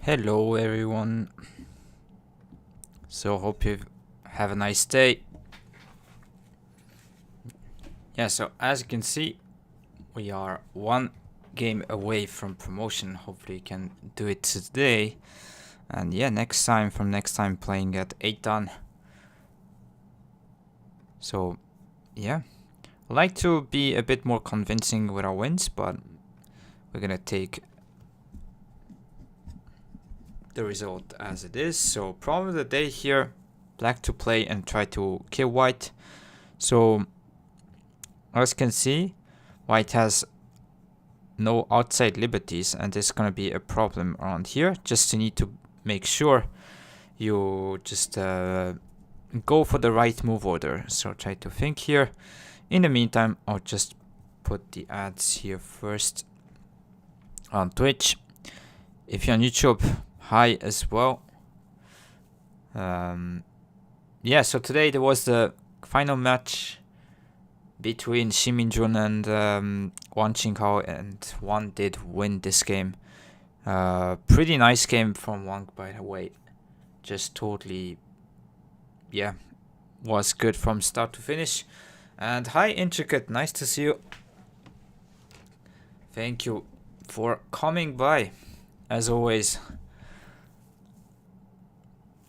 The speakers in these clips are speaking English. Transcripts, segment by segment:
Hello everyone. So hope you have a nice day. Yeah, so as you can see, we are one game away from promotion. Hopefully we can do it today. And yeah, next time playing at 8 dan. So yeah, I'd like to be a bit more convincing with our wins, but we're gonna take the result as it is. So problem of the day here, black to play and try to kill white. So as you can see, white has no outside liberties, and there's gonna be a problem around here. Just you need to make sure you just go for the right move order. So try to think here. In the meantime, I'll just put the ads here first on Twitch. If you're on YouTube, hi as well. Yeah, so today there was the final match between Shiminjun and Wang Qinghao, and Wang did win this game. Pretty nice game from Wang, by the way. Just totally, yeah, was good from start to finish. And hi, Intricate, nice to see you. Thank you for coming by, as always.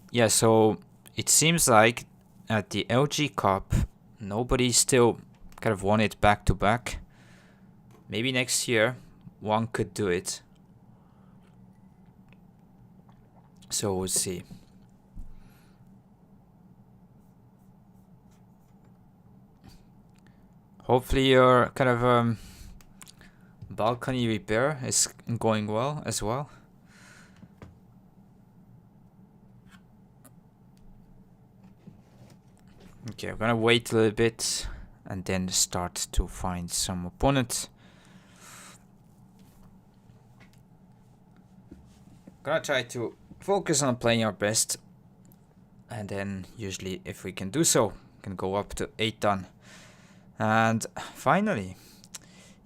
Yeah, so it seems like at the LG Cup, nobody still kind of won it back to back. Maybe next year one could do it. So we'll see. Hopefully your kind of balcony repair is going well as well. Okay, I'm gonna wait a little bit and then start to find some opponents. Gonna try to focus on playing our best, and then usually if we can do so, can go up to 8 dan. And finally,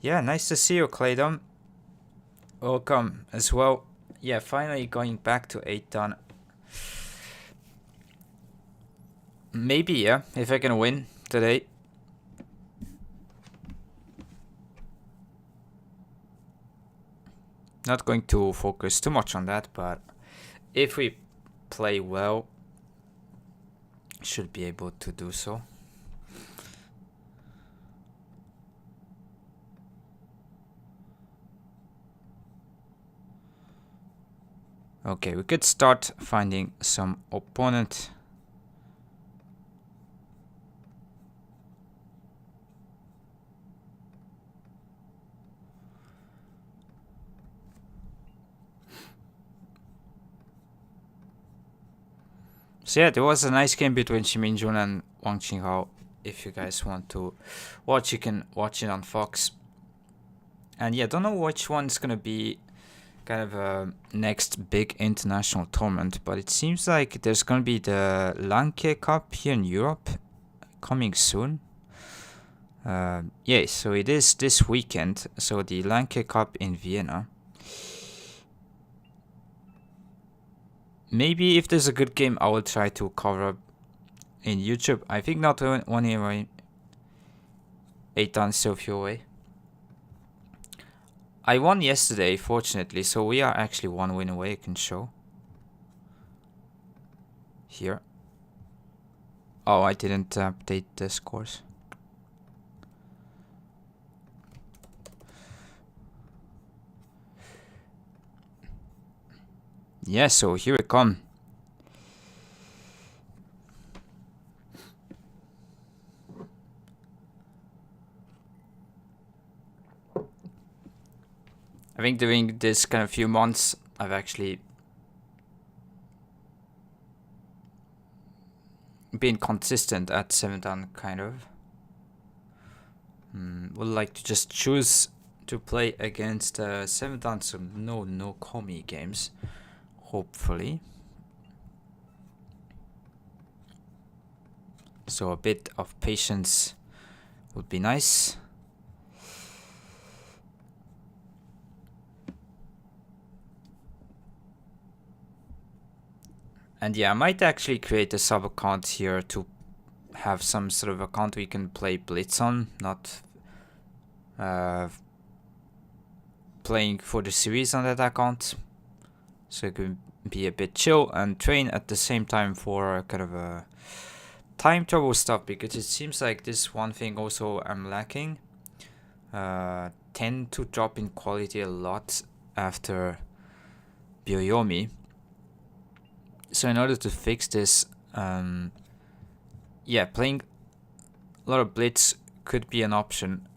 yeah, nice to see you, Claydon. Welcome as well. Yeah, finally going back to 8 dan. Maybe, yeah, if I can win today. Not going to focus too much on that, but if we play well, should be able to do so. Okay, we could start finding some opponent. So yeah, there was a nice game between Shiminjun and Wang Qinghao. If you guys want to watch, you can watch it on Fox. And yeah, don't know which one's gonna be kind of a next big international tournament, but it seems like there's gonna be the Lanke Cup here in Europe coming soon. Yeah, so it is this weekend. So the Lanke Cup in Vienna. Maybe if there's a good game, I will try to cover up in YouTube. I think not one year 8 dan still few away. I won yesterday, fortunately, so we are actually one win away. I can show here. Oh, I didn't update the scores. Yeah, so here we come. I think during this kind of few months, I've actually been consistent at 7 dan, kind of. Would like to just choose to play against 7 dan, so no Komi games, hopefully. So a bit of patience would be nice. And yeah, I might actually create a sub account here to have some sort of account we can play Blitz on, not playing for the series on that account. So it can be a bit chill and train at the same time for kind of a time travel stuff, because it seems like this one thing also I'm lacking. Tend to drop in quality a lot after Byoyomi. So in order to fix this, yeah, playing a lot of Blitz could be an option,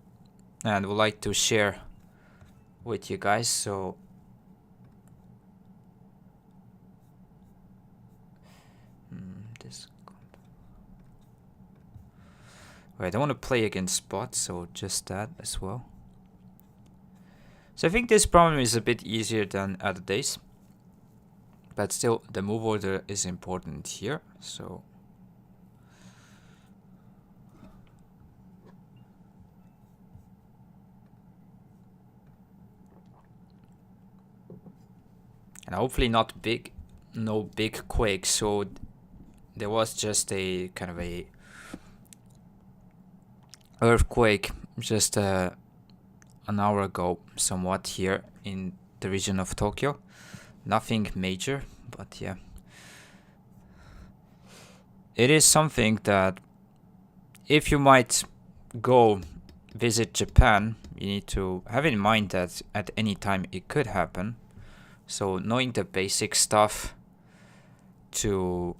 and would like to share with you guys. So this. Right, I don't want to play against bots, so just that as well. So I think this problem is a bit easier than other days, but still the move order is important here. So and hopefully not big, no big quake. So there was just a kind of a earthquake just an hour ago, somewhat here in the region of Tokyo. Nothing major, but yeah, it is something that if you might go visit Japan, you need to have in mind that at any time it could happen. So knowing the basic stuff to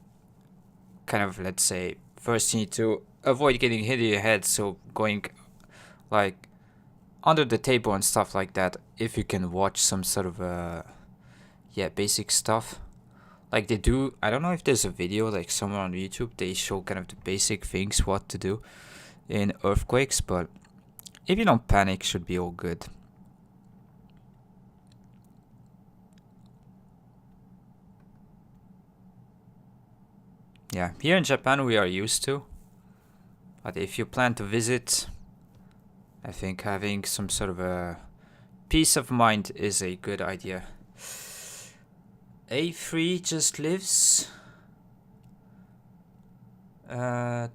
kind of, let's say, first you need to avoid getting hit in your head, so going like under the table and stuff like that. If you can watch some sort of yeah, basic stuff like they do. I don't know if there's a video like somewhere on YouTube they show kind of the basic things what to do in earthquakes, but if you don't panic, should be all good. Yeah, here in Japan we are used to, but if you plan to visit, I think having some sort of a peace of mind is a good idea. A3 just lives. Oh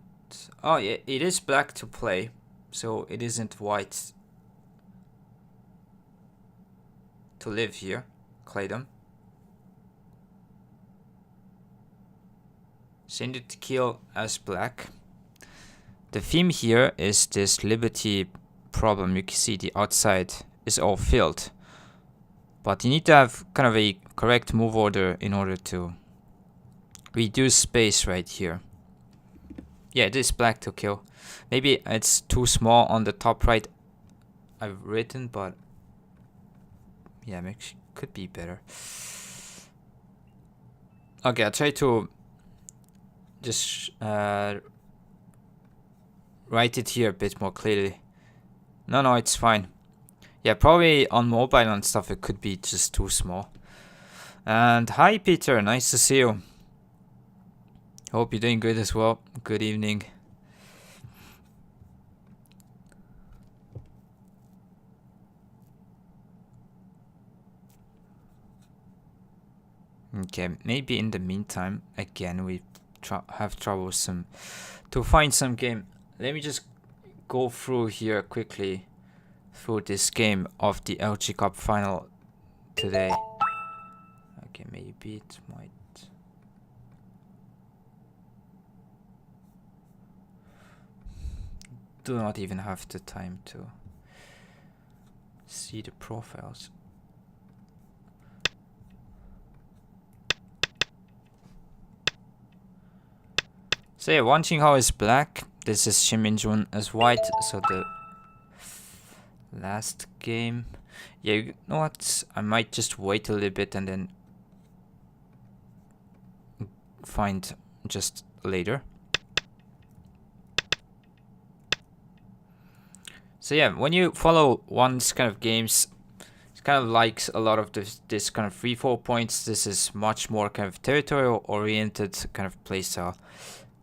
yeah, it is black to play, so it isn't white to live here. Claydom. Send it to kill as black. The theme here is this liberty problem. You can see the outside is all filled, but you need to have kind of a correct move order in order to reduce space right here. Yeah, it is black to kill. Maybe it's too small on the top right I've written, but yeah, could be better. Okay, I'll try to just write it here a bit more clearly. No, it's fine. Yeah, probably on mobile and stuff it could be just too small. And hi Peter, nice to see you. Hope you're doing good as well. Good evening. Okay, maybe in the meantime, again, we have trouble to find some game. Let me just go through here quickly through this game of the LG Cup final today. Okay, maybe it might. Do not even have the time to see the profiles. So yeah, Wang Qinghao is black. This is Shin Min-jun as white. So the last game. Yeah, you know what? I might just wait a little bit and then find just later. So yeah, when you follow one's kind of games, it kind of likes a lot of this kind of free fall points. This is much more kind of territorial oriented kind of playstyle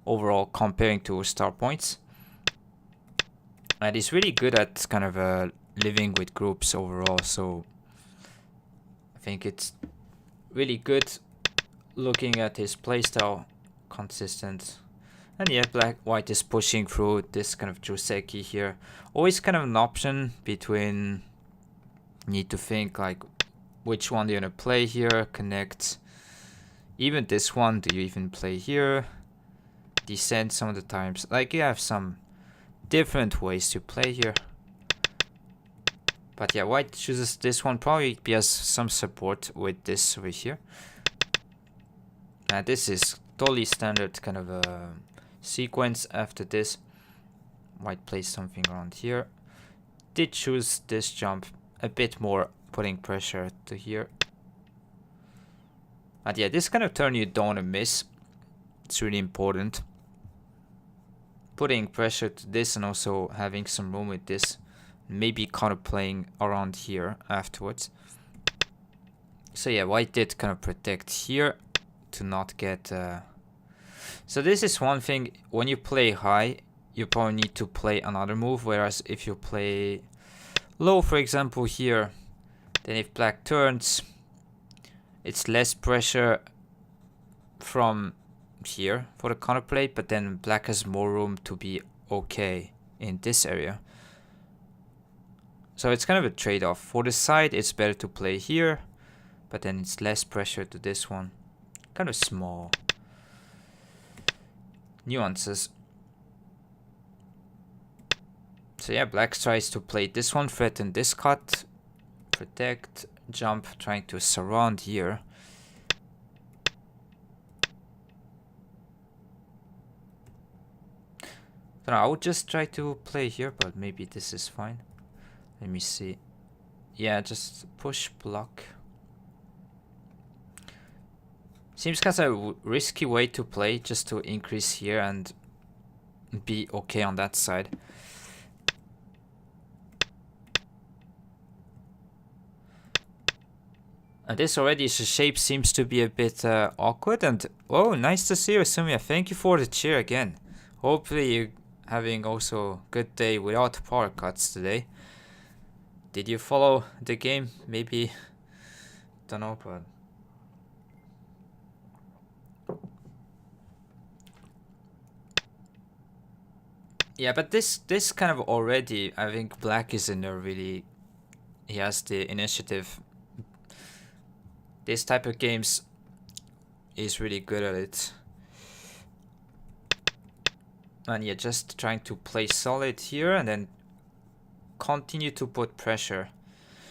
overall comparing to star points. And it's really good at kind of living with groups overall. So I think it's really good looking at his playstyle, consistent. And yeah, white is pushing through this kind of Joseki here. Always kind of an option between, need to think like which one do you want to play here, connect. Even this one, do you even play here? Descend some of the times. Like you have some different ways to play here. But yeah, white chooses this one probably because some support with this over here. This is totally standard kind of a sequence after this. White plays something around here. Did choose this jump a bit more, putting pressure to here. But yeah, this kind of turn you don't want to miss. It's really important. Putting pressure to this and also having some room with this. Maybe kind of playing around here afterwards. So yeah, white did kind of protect here to not get... So this is one thing, when you play high, you probably need to play another move. Whereas if you play low, for example, here, then if black turns, it's less pressure from here for the counterplay, but then black has more room to be okay in this area. So it's kind of a trade-off. For the side, it's better to play here, but then it's less pressure to this one. Kind of small nuances. So yeah, black tries to play this one, threaten this cut, protect, jump, trying to surround here. So I would just try to play here, but maybe this is fine. Let me see. Yeah, just push block. Seems kind of a risky way to play, just to increase here and be okay on that side. And this already, the shape seems to be a bit awkward. And oh, nice to see you, Sumia. Thank you for the cheer again. Hopefully you're having also a good day without power cuts today. Did you follow the game? Maybe, don't know, but yeah, but this kind of already, I think black is in there really. He has the initiative. This type of games is really good at it. And yeah, just trying to play solid here and then continue to put pressure.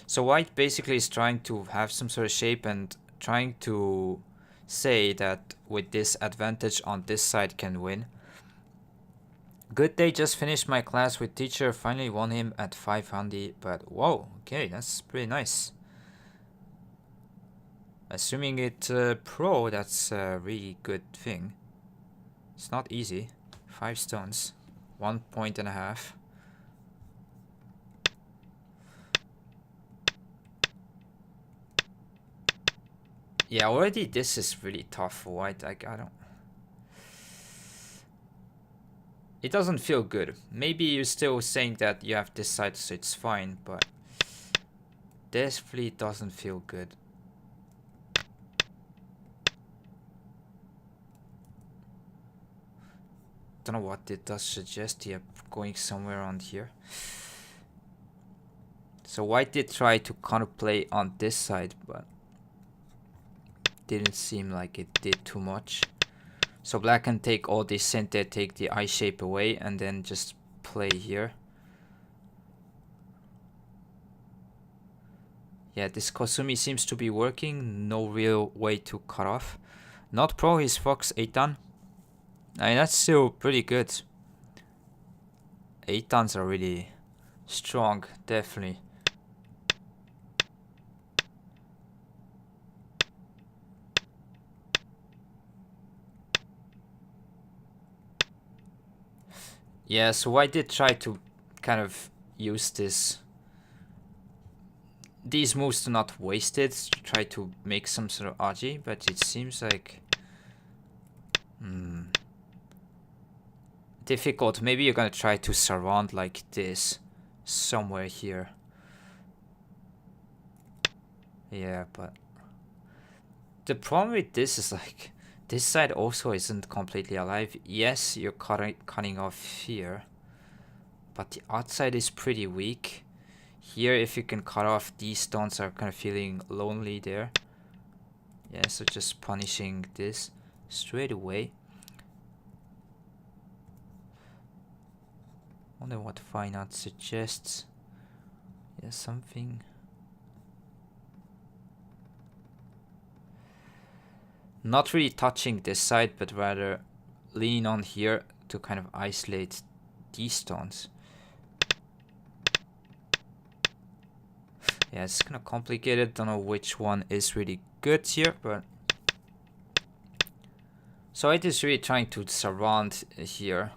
So white basically is trying to have some sort of shape and trying to say that with this advantage on this side can win. Good day, just finished my class with teacher, finally won him at 500, but whoa, okay, that's pretty nice. Assuming it's pro, that's a really good thing. It's not easy. 5 stones, 1.5 points. Yeah, already this is really tough for white. Like, I don't... It doesn't feel good. Maybe you're still saying that you have this side, so it's fine, but this really doesn't feel good. Don't know what it does suggest. Yeah, going somewhere around here. So white did try to counterplay on this side, but didn't seem like it did too much. So black can take all this center, take the eye shape away, and then just play here. Yeah, this Kosumi seems to be working. No real way to cut off. Not pro, his Fox 8-tan. I mean, that's still pretty good. 8-tans are really strong, definitely. Yeah, so I did try to kind of use these moves to not waste it, to try to make some sort of Aji, but it seems like difficult. Maybe you're gonna try to surround like this somewhere here. Yeah, but The problem with this is like this side also isn't completely alive. Yes, you're cutting off here, but the outside is pretty weak. Here, if you can cut off, these stones are kind of feeling lonely there. Yeah, so just punishing this straight away. Wonder what Fine Art suggests. Yeah, something. Not really touching this side, but rather leaning on here to kind of isolate these stones. Yeah, it's kind of complicated. Don't know which one is really good here, but so it is really trying to surround here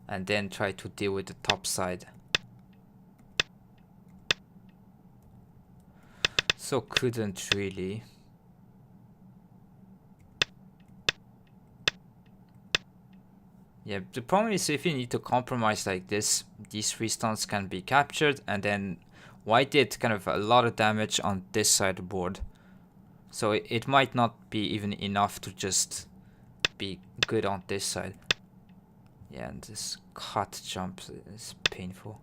and then try to deal with the top side. So couldn't really. Yeah, the problem is if you need to compromise like this, these 3 stones can be captured, and then white did kind of a lot of damage on this side of the board. So it might not be even enough to just be good on this side. Yeah, and this cut jump is painful.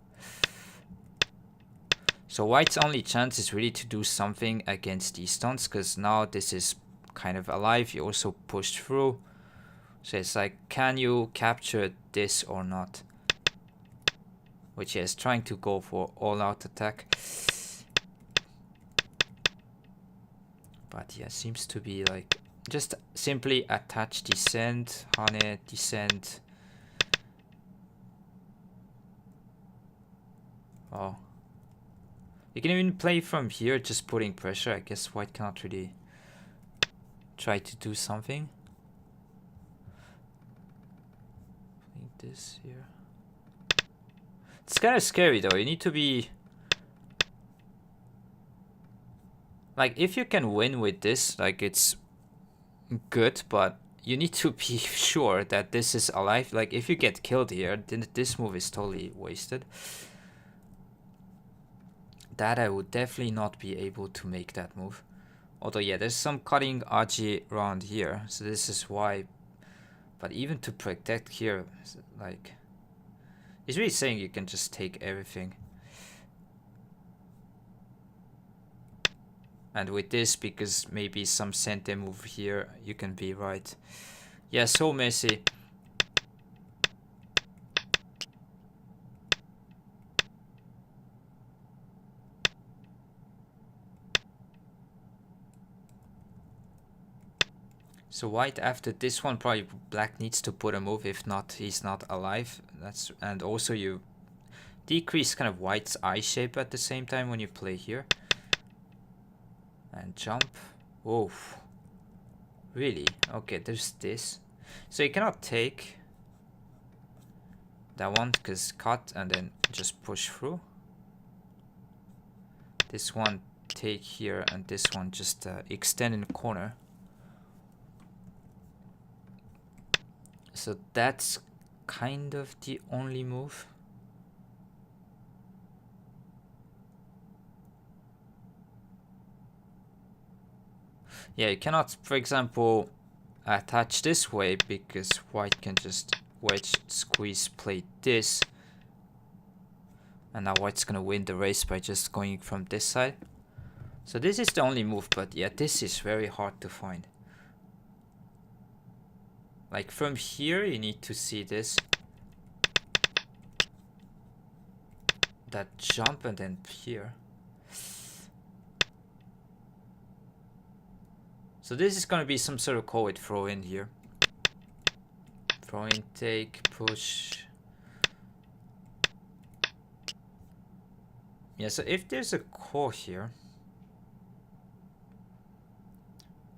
So white's only chance is really to do something against these stones, because now this is kind of alive. You also pushed through. So it's like, can you capture this or not? Which is trying to go for all-out attack. But yeah, seems to be like, just simply attach, descend, hane, descend. Oh. You can even play from here, just putting pressure. I guess white cannot really try to do something. This here. It's kind of scary though. You need to be like, if you can win with this, like, it's good, but you need to be sure that this is alive. Like, if you get killed here, then this move is totally wasted. That I would definitely not be able to make that move. Although yeah, there's some cutting Aji around here, so this is why. But even to protect here, like, it's really saying you can just take everything. And with this, because maybe some sente move here, you can be right. Yeah, so messy. So white after this one, probably black needs to put a move. If not, he's not alive. That's, and also you decrease kind of white's eye shape at the same time when you play here. And jump. Whoa. Really? Okay, there's this. So you cannot take that one because cut and then just push through. This one take here, and this one just extend in the corner. So that's kind of the only move. Yeah, you cannot, for example, attach this way because white can just wedge, squeeze, play this. And now white's gonna win the race by just going from this side. So this is the only move, but yeah, this is very hard to find. Like from here, you need to see this. That jump and then here. So this is gonna be some sort of call with throw in here. Throw in, take, push. Yeah, so if there's a call here,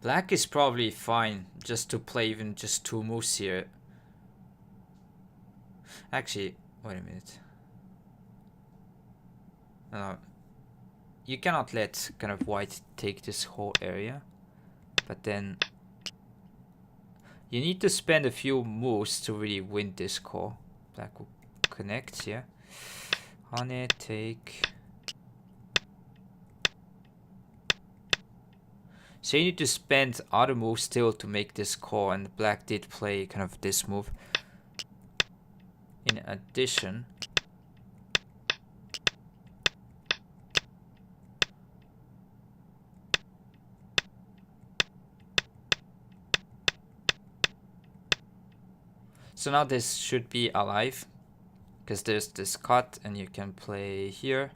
black is probably fine just to play even just 2 moves here. Actually, wait a minute. No, you cannot let kind of white take this whole area. But then you need to spend a few moves to really win this call. Black will connect here. Hane, take. So you need to spend other moves still to make this call, and black did play kind of this move. In addition, so now this should be alive, because there's this cut and you can play here.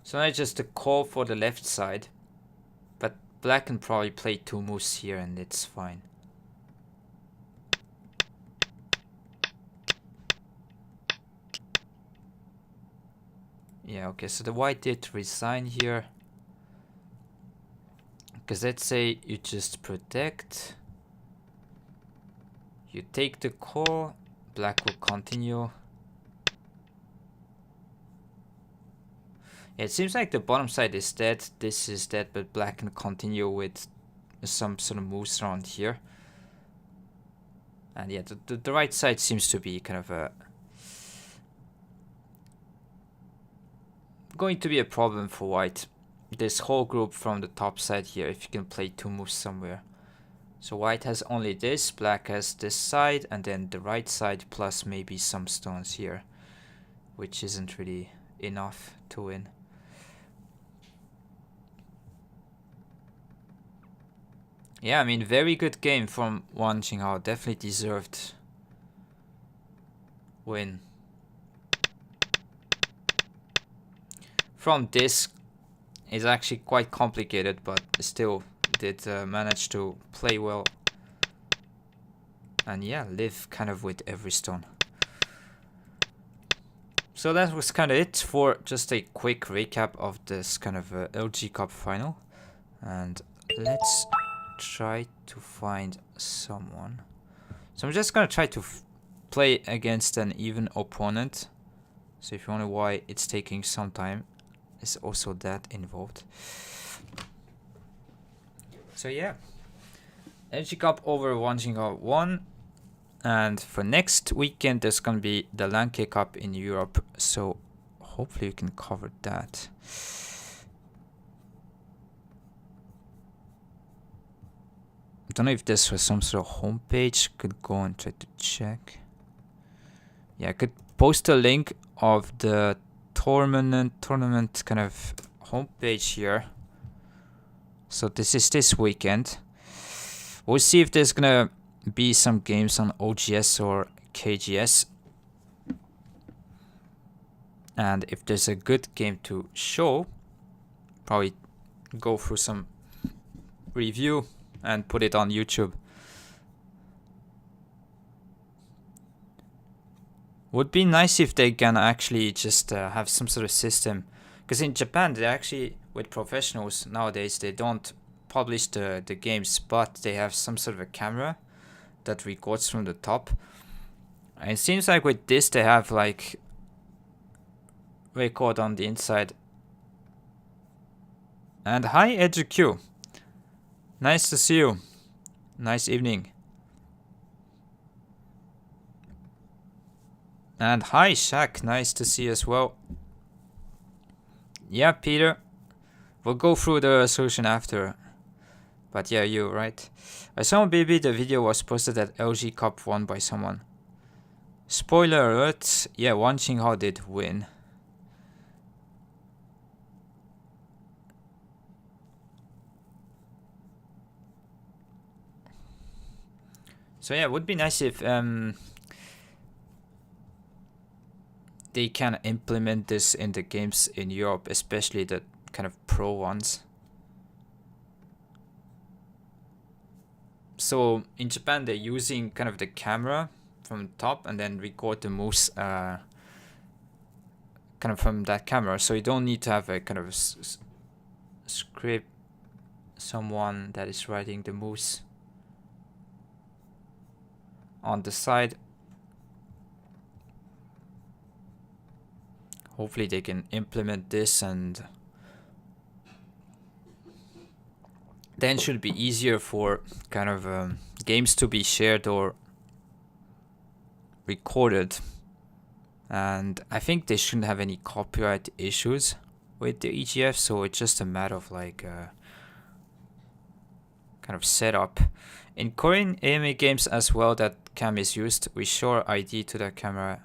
So now it's just a call for the left side, but black can probably play 2 moves here and it's fine. Yeah, okay, so the white did resign here. Because let's say you just protect. You take the call, black will continue. Yeah, it seems like the bottom side is dead, this is dead, but black can continue with some sort of moves around here. And yeah, the right side seems to be kind of going to be a problem for white. This whole group from the top side here, if you can play 2 moves somewhere. So white has only this, black has this side, and then the right side plus maybe some stones here, which isn't really enough to win. Yeah, I mean, very good game from Wang Jinghao. Definitely deserved win. From this is actually quite complicated, but still did manage to play well. And yeah, live kind of with every stone. So that was kind of it for just a quick recap of this kind of LG Cup final. And let's try to find someone. So I'm just gonna try to play against an even opponent. So if you wonder why it's taking some time, there's also that involved. So yeah, LG Cup over Wang Jinghao won. And for next weekend there's gonna be the Lanke Cup in Europe, so hopefully you can cover that. I don't know if this was some sort of homepage. Could go and try to check. Yeah, I could post a link of the tournament kind of homepage here. So this is this weekend. We'll see if there's gonna be some games on OGS or KGS. And if there's a good game to show, probably go through some review and put it on YouTube. Would be nice if they can actually just have some sort of system, because in Japan they actually, with professionals nowadays, they don't publish the games, but they have some sort of a camera that records from the top. And it seems like with this they have like record on the inside. And hi EduQ, nice to see you. Nice evening. And hi Shaq, nice to see you as well. Yeah, Peter, we'll go through the solution after. But yeah, you're right. I saw baby the video was posted that LG Cup won by someone. Spoiler alert, yeah, Wang Jinghao did win. So yeah, it would be nice if they can implement this in the games in Europe, especially the kind of pro ones. So in Japan they're using kind of the camera from the top and then record the moves kind of from that camera. So you don't need to have a kind of script, someone that is writing the moves on the side. Hopefully they can implement this, and then it should be easier for kind of games to be shared or recorded And I think they shouldn't have any copyright issues with the EGF, so it's just a matter of like kind of setup. In Korean anime games as well that cam is used, we show ID to the camera.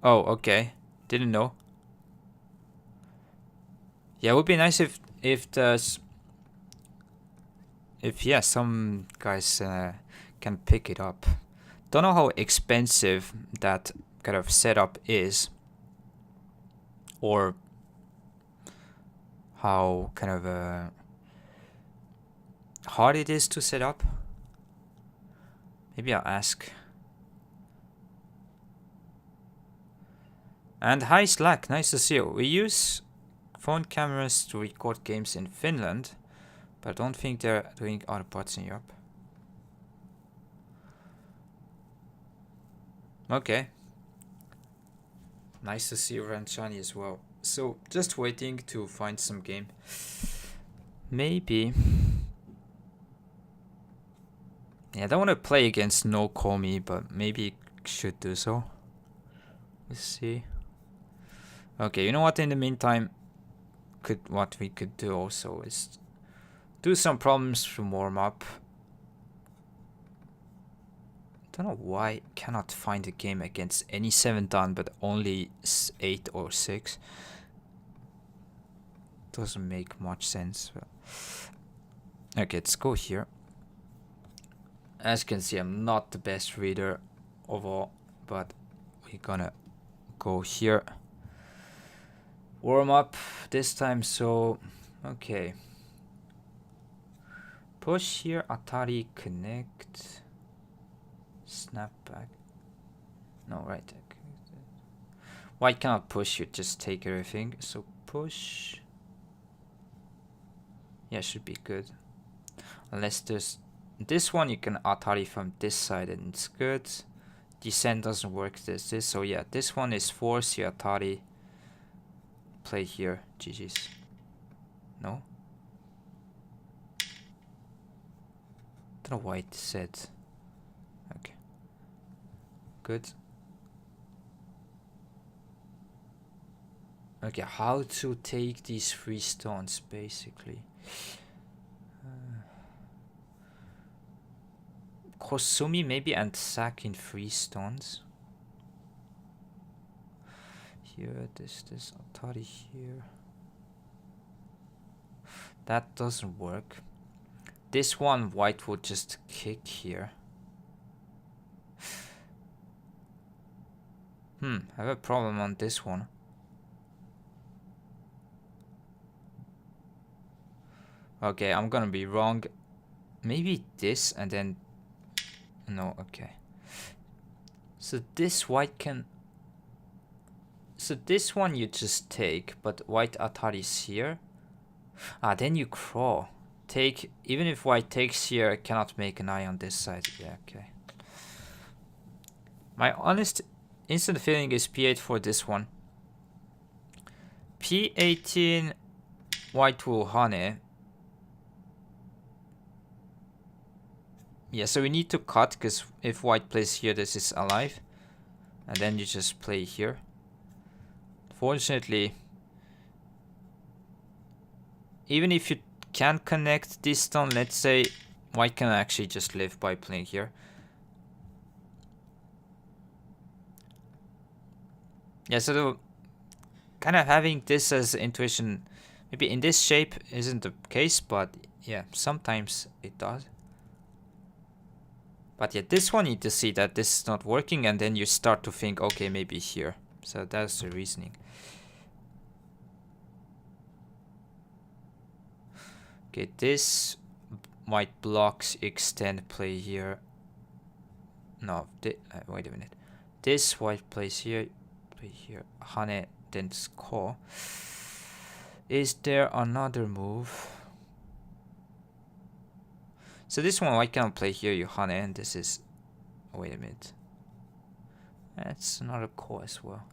Oh, okay. Didn't know. Yeah, it would be nice if yeah, some guys can pick it up. Don't know how expensive that kind of setup is, or how kind of hard it is to set up. Maybe I'll ask. And hi Slack, nice to see you. We use phone cameras to record games in Finland, but I don't think they're doing other parts in Europe. Okay. Nice to see you, Ranchani, as well. So, just waiting to find some game. Maybe. Yeah, I don't want to play against no Komi, but maybe should do so. Let's see. Okay, you know what? In the meantime, what we could do also is do some problems from warm up. Don't know why I cannot find a game against any 7 dan, but only 8 or 6. Doesn't make much sense. Okay, let's go here. As you can see, I'm not the best reader of all, but we're gonna go here. Warm up this time, so okay. Push here, Atari connect. Snap back. No, right. Why cannot push? You just take everything. So push. Yeah, should be good. Unless there's this one, you can Atari from this side and it's good. Descent doesn't work. This. So yeah, this one is force. You Atari. Play here. GG's. No. Don't know why it said. Okay. Good. Okay, how to take these 3 stones basically. Kosumi maybe and sack in 3 stones. Here, this Atari here. That doesn't work. This one white would just kick here. I have a problem on this one. Okay, I'm gonna be wrong. Maybe this and then... No, okay. So this white can... So this one you just take, but white Atari's here. Then you crawl. Take, even if white takes here, I cannot make an eye on this side. Yeah, okay. My honest instant feeling is P8 for this one. P18, white will hane. Yeah, so we need to cut, because if white plays here, this is alive. And then you just play here. Fortunately, even if you can't connect this stone, let's say white can actually just live by playing here. Yeah, so kind of having this as intuition, maybe in this shape isn't the case, but yeah, sometimes it does. But yeah, this one you need to see that this is not working, and then you start to think, okay, maybe here. So that's the reasoning. Okay, this white blocks extend play here. No, wait a minute. This white plays here, play here, hane, then score. Is there another move? So this one white cannot play here, you hane, and this is... Wait a minute. That's another core as well.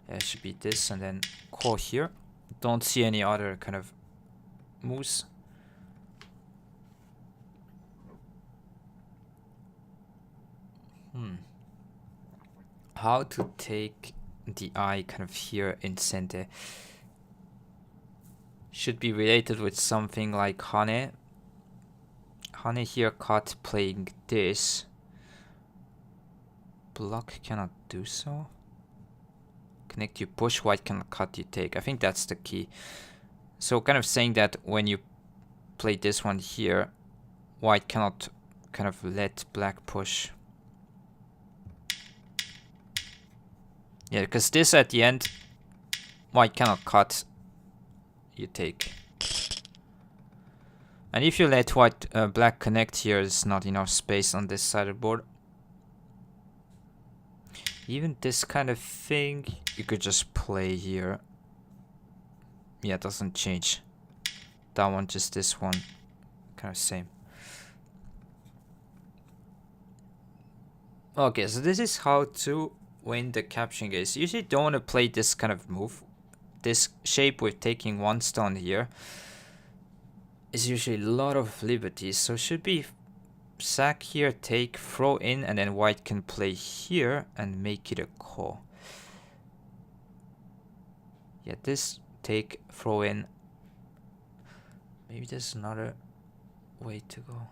Yeah, it should be this and then core here. Don't see any other kind of moves. How to take the eye kind of here in center? Should be related with something like Hane. Hane here caught playing this. Block cannot do so. Connect, you push, white cannot cut, you take. I think that's the key. So kind of saying that when you play this one here, white cannot kind of let black push. Yeah, because this at the end, white cannot cut, you take. And if you let black connect here, there's not enough space on this side of the board. Even this kind of thing, you could just play here. Yeah, it doesn't change. That one, just this one, kind of same. Okay, so this is how to win the capturing gaze. You usually don't want to play this kind of move. This shape with taking one stone here is usually a lot of liberties. So it should be sack here, take, throw in, and then white can play here and make it a call. Yeah, this take, throw in. Maybe there's another way to go.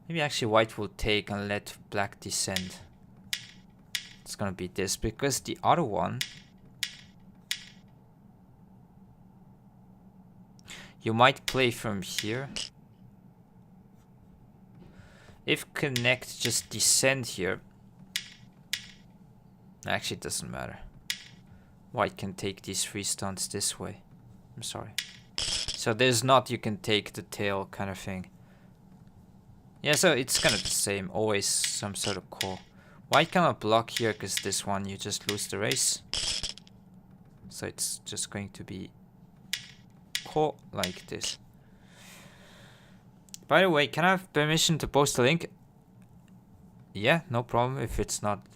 Maybe actually white will take and let black descend. It's gonna be this, because the other one, you might play from here. If connect just descend here, actually it doesn't matter. White can take these 3 stones this way. I'm sorry. So there's not you can take the tail kind of thing. Yeah, so it's kind of the same, always some sort of call. White cannot block here because this one you just lose the race. So it's just going to be call like this. By the way, can I have permission to post a link? Yeah, no problem if it's not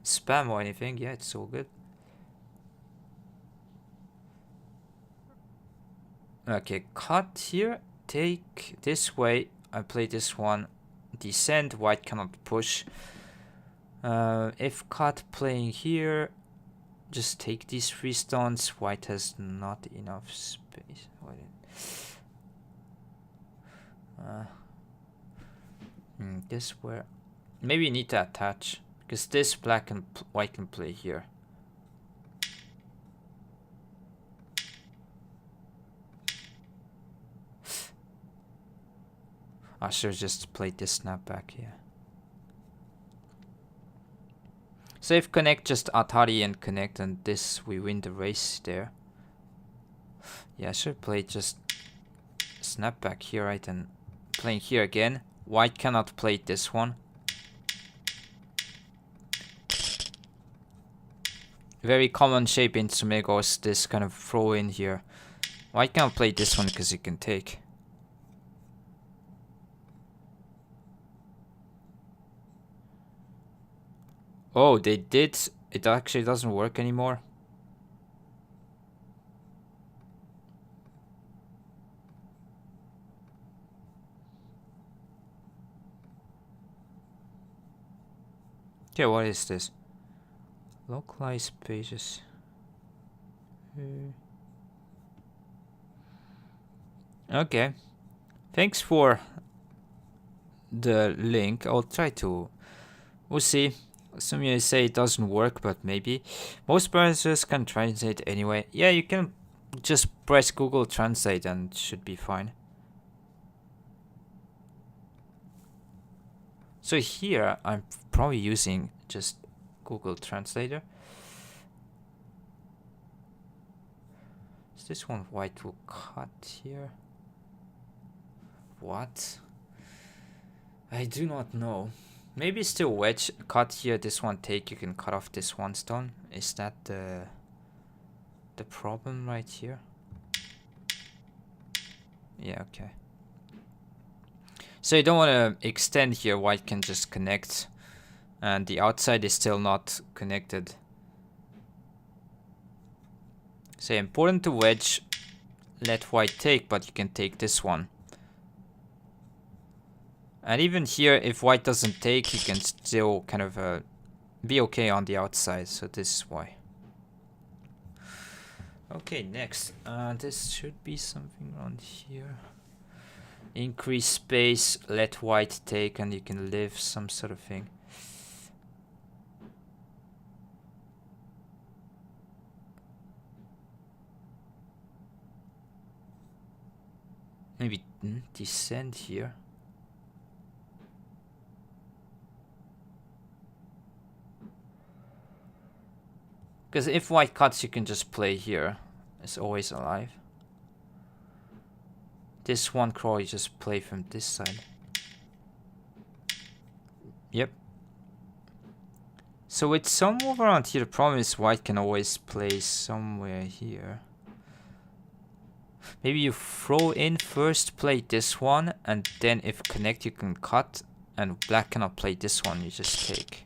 spam or anything. Yeah, it's all good. Okay, cut here, take this way. I play this one, descend, white cannot push. If cut playing here, just take these 3 stones. White has not enough space. This where maybe you need to attach, because this black and white can play here. I should have just played this snapback here. So if connect, just Atari and connect, and this we win the race there. Yeah, I should play just snapback here, right? And playing here again. White cannot play this one. Very common shape in Sumegos, this kind of throw in here. White cannot play this one because he can take. Oh, they did. It actually doesn't work anymore. Okay, what is this? Localized pages. Okay. Thanks for the link. I'll try to. We'll see. Some you say it doesn't work, but maybe. Most browsers can translate anyway. Yeah, you can just press Google Translate and it should be fine. So here I'm probably using just Google Translator. Is this one white will cut here? What? I do not know. Maybe still wedge, cut here, this one take, you can cut off this one stone. Is that the problem right here? Yeah, okay. So you don't want to extend here, white can just connect. And the outside is still not connected. So important to wedge, let white take, but you can take this one. And even here, if white doesn't take, you can still kind of be okay on the outside. So this is why. Okay, next. This should be something around here. Increase space, let white take, and you can live some sort of thing. Maybe descend here. Because if white cuts, you can just play here. It's always alive. This one crawl, you just play from this side. Yep. So with some move around here, the problem is white can always play somewhere here. Maybe you throw in first, play this one, and then if connect you can cut, and black cannot play this one, you just take.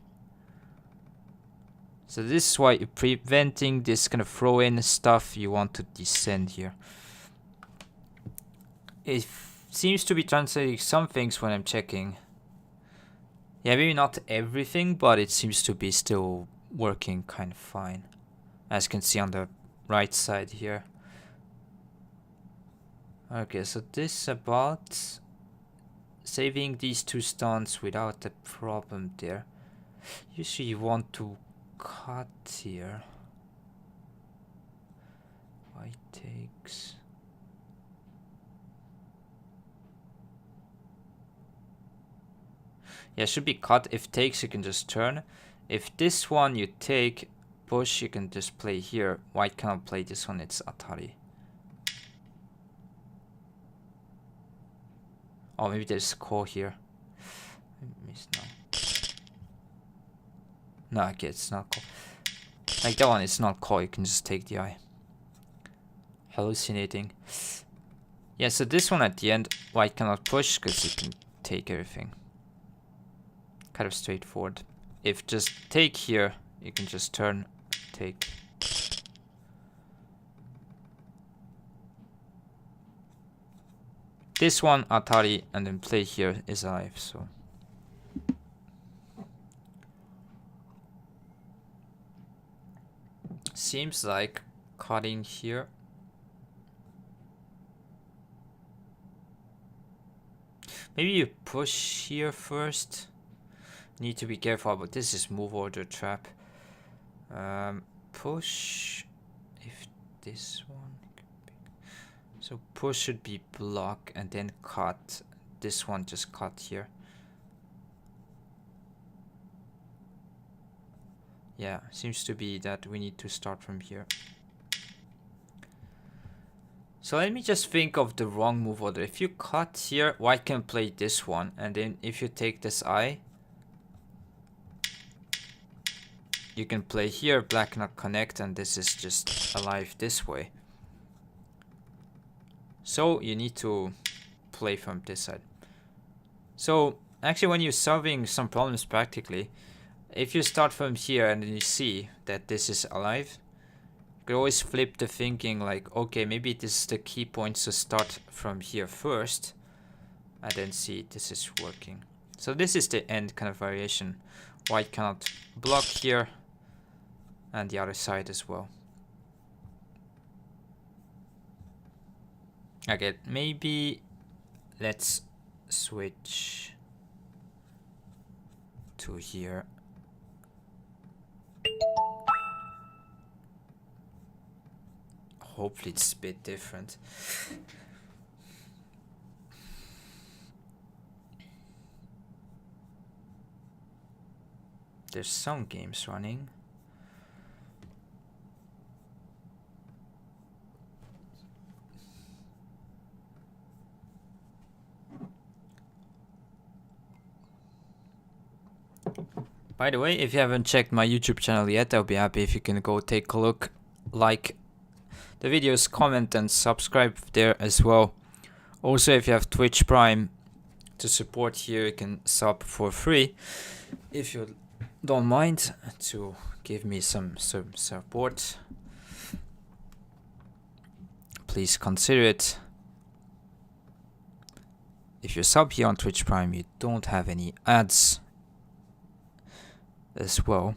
So this is why you're preventing this kind of throw in stuff. You want to descend here. It seems to be translating some things when I'm checking. Yeah, maybe not everything, but it seems to be still working kind of fine. As you can see on the right side here. Okay, so this is about saving these two stuns without a problem there. Usually you want to cut here. White takes. Yeah, should be cut. If takes, you can just turn. If this one you take, push, you can just play here. White cannot play this one, it's Atari. Oh, maybe there's a call here. No, okay, it's not call. Like that one, it's not call. You can just take the eye. Hallucinating. Yeah, so this one at the end, white cannot push because you can take everything. Kind of straightforward. If just take here, you can just turn, take. This one, Atari, and then play here is alive, so. Seems like cutting here. Maybe you push here first. Need to be careful, but this is move order trap. Push. If this one. So push should be block and then cut. This one just cut here. Yeah, seems to be that we need to start from here. So let me just think of the wrong move order. If you cut here, white can play this one, and then if you take this eye, you can play here, black cannot connect, and this is just alive this way. So you need to play from this side. So actually when you're solving some problems practically, if you start from here and then you see that this is alive, you can always flip the thinking like, okay, maybe this is the key points to start from here first, and then see this is working. So this is the end kind of variation. White cannot block here, and the other side as well. Okay, maybe let's switch to here. Hopefully it's a bit different. There's some games running. By the way, if you haven't checked my YouTube channel yet, I'll be happy if you can go take a look, like the videos, comment and subscribe there as well. Also, if you have Twitch Prime to support here, you can sub for free. If you don't mind to give me some support, please consider it. if you sub here on Twitch Prime, you don't have any ads as well.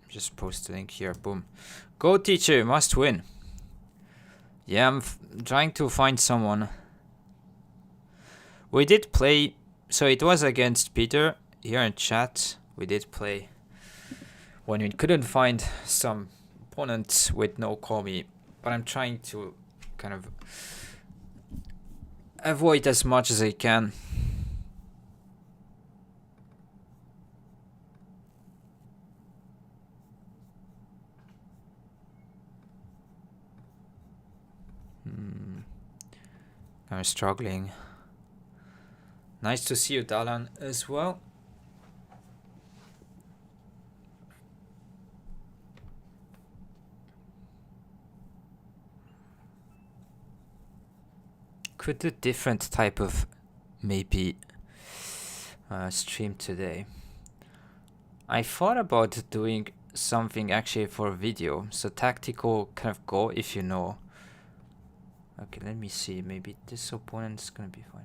Just post the link here, boom. Go teacher, must win. Yeah, I'm trying to find someone. We did play, so it was against Peter here in chat. We did play when we couldn't find some opponents with no Komi, but I'm trying to kind of avoid as much as I can. I'm struggling. Nice to see you, Dalan, as well. Could do different type of maybe stream today. I thought about doing something actually for a video, so tactical kind of go if you know. Okay, let me see. Maybe this opponent's gonna be fine.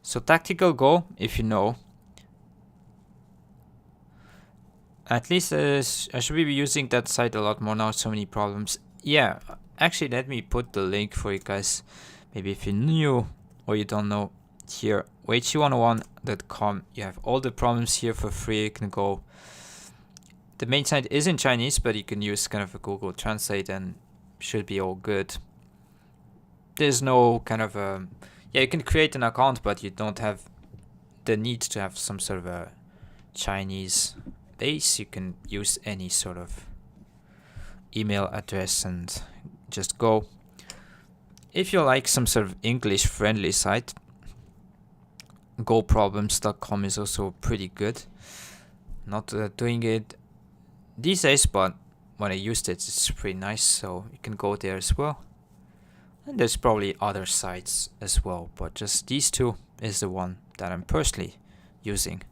So tactical go if you know. At least I should be using that site a lot more now. So many problems. Yeah, actually, let me put the link for you guys. Maybe if you're new or you don't know. Here, weiqi101.com. You have all the problems here for free. You can go. The main site is in Chinese, but you can use kind of a Google Translate and should be all good. There's no kind of yeah, you can create an account, but you don't have the need to have some sort of a Chinese base. You can use any sort of email address and just go. If you like some sort of English friendly site, goproblems.com is also pretty good. Not doing it these days, but when I used it, it's pretty nice, so you can go there as well. And there's probably other sites as well, but just these two is the one that I'm personally using.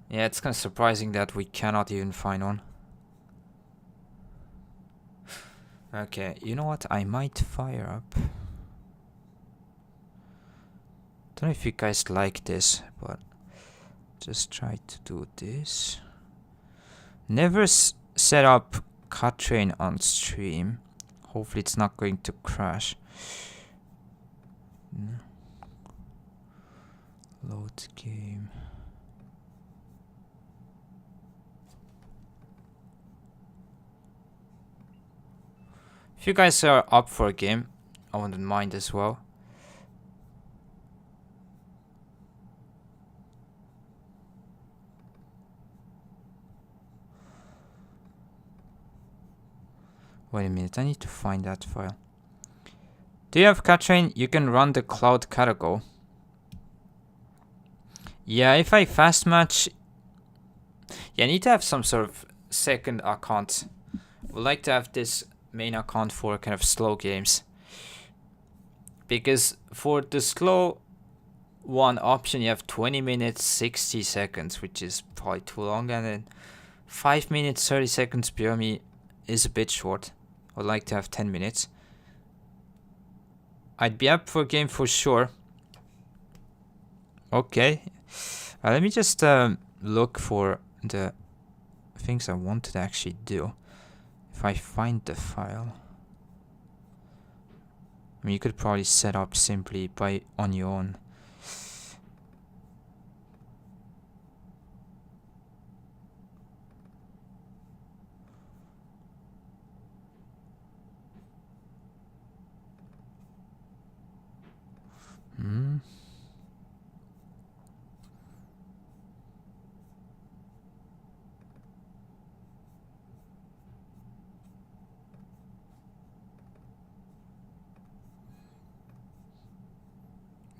Yeah, it's kind of surprising that we cannot even find one. Okay, you know what? I might fire up. Don't know if you guys like this, but just try to do this. Never set up cut train on stream. Hopefully it's not going to crash. No. Load game. If you guys are up for a game, I wouldn't mind as well. Wait a minute, I need to find that file. Do you have Catrain? You can run the cloud cargo. Yeah, if I fast match, yeah, I need to have some sort of second account. Would like to have this main account for kind of slow games, because for the slow one option you have 20 minutes 60 seconds, which is probably too long, and then 5 minutes 30 seconds per me is a bit short. I'd like to have 10 minutes. I'd be up for a game for sure. Okay, let me just look for the things I wanted to actually do. If I find the file, I mean, you could probably set up simply by on your own.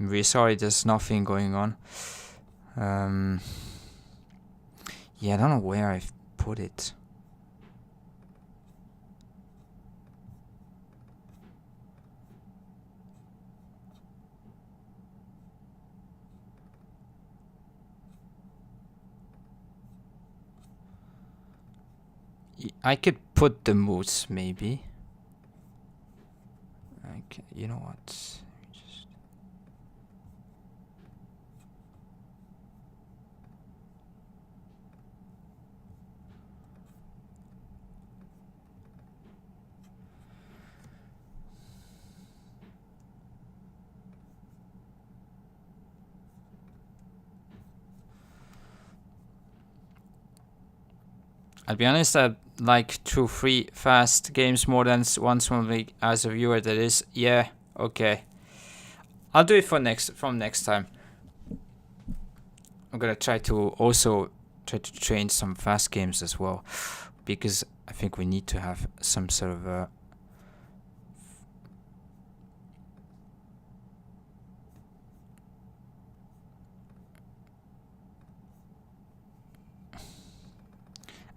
We're sorry, there's nothing going on. Yeah, I don't know where I've put it. I could put the moose, maybe. Okay, you know what? Just I'll be honest, I like 2-3 fast games more than one small league as a viewer. That is, yeah, okay. I'll do it for next time. I'm gonna try to train some fast games as well, because I think we need to have some sort of a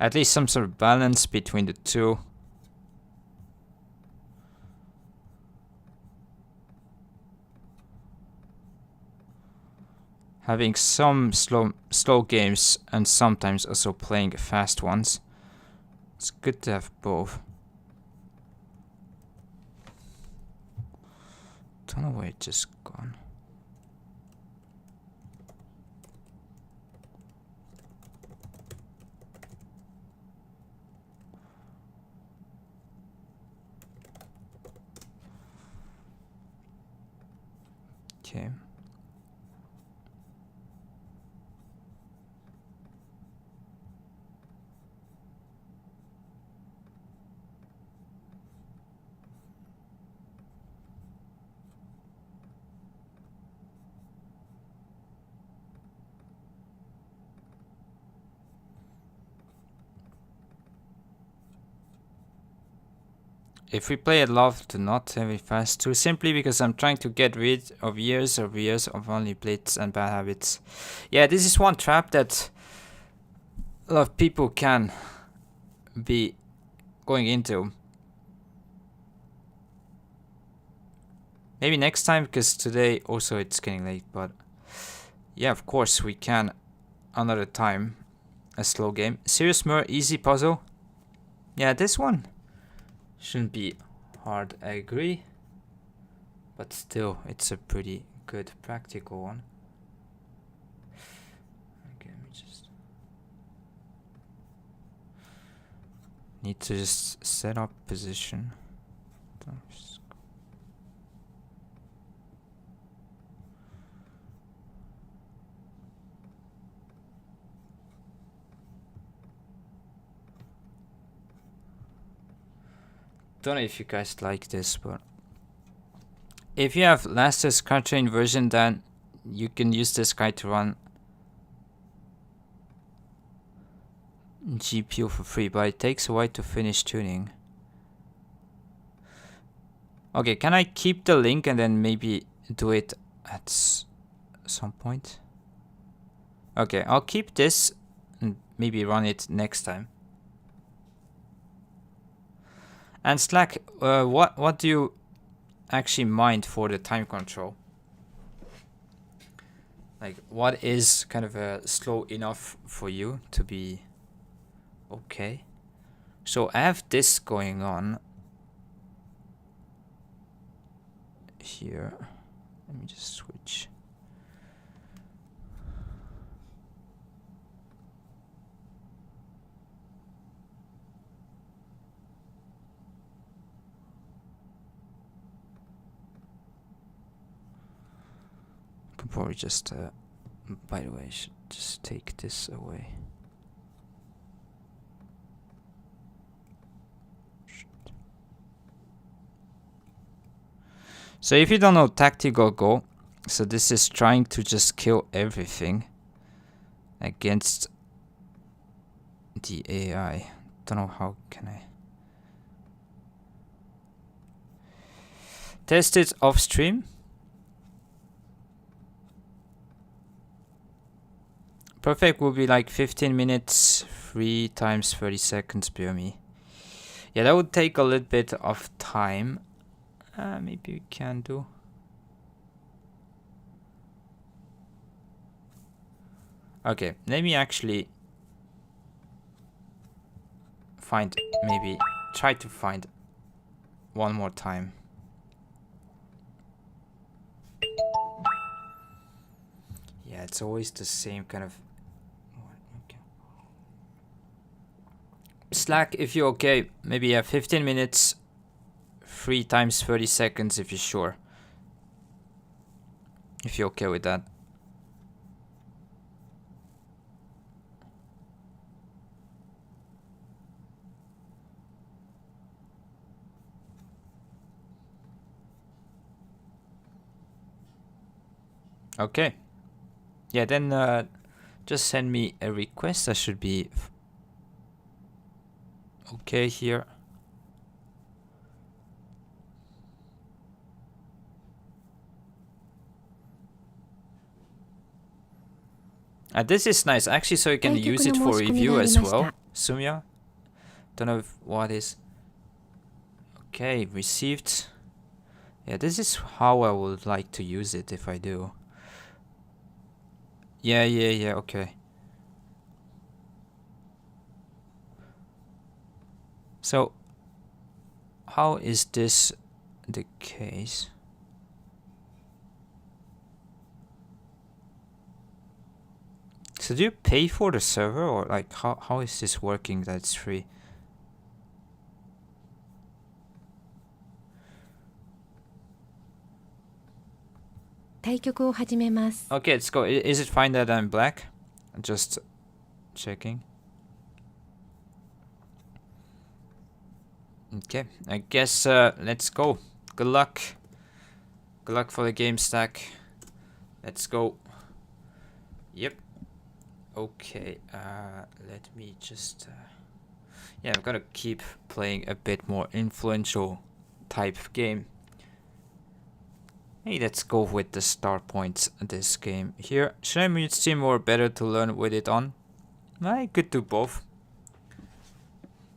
at least some sort of balance between the two. Having some slow games and sometimes also playing fast ones. It's good to have both. Don't know where it just gone. Okay. If we play it love to not have it fast too, simply because I'm trying to get rid of years of only blitz and bad habits. Yeah, this is one trap that a lot of people can be going into. Maybe next time, because today also it's getting late, but yeah, of course we can another time. A slow game. Serious more easy puzzle. Yeah, this one shouldn't be hard, I agree. But still, it's a pretty good practical one. Okay, let me just... Need to just set up position. Don't know if you guys like this, but if you have lastest card train version, then you can use this guy to run GPU for free, but it takes a while to finish tuning. Okay, can I keep the link and then maybe do it at some point? Okay, I'll keep this and maybe run it next time. And Slack, what do you actually mind for the time control? Like, what is kind of slow enough for you to be okay? So I have this going on here. Let me just switch. Could probably just, by the way, I should just take this away. So if you don't know tactical go, so this is trying to just kill everything against the AI. Don't know how can I test it off stream. Perfect will be like 15 minutes, 3 times 30 seconds per me. Yeah, that would take a little bit of time. Maybe we can do. Okay, let me actually find, maybe try to find one more time. Yeah, it's always the same kind of. Okay. Slack, if you're okay, maybe 15 minutes, 3 times 30 seconds if you're sure. If you're okay with that. Okay. Yeah, then just send me a request. That should be okay here. This is nice, actually, so you can use it for review as well. Sumya, don't know what is. Okay, received. Yeah, this is how I would like to use it if I do. Yeah, okay. So, how is this the case? So do you pay for the server, or like how is this working that it's free? Okay, let's go. Is it fine that I'm black? Just checking. Okay, I guess let's go. Good luck. Good luck for the game stack. Let's go. Yep. Okay, let me just yeah, I'm gonna keep playing a bit more influential type of game. Hey, let's go with the start points this game here. Should I mute stream or better to learn with it on? I could do both.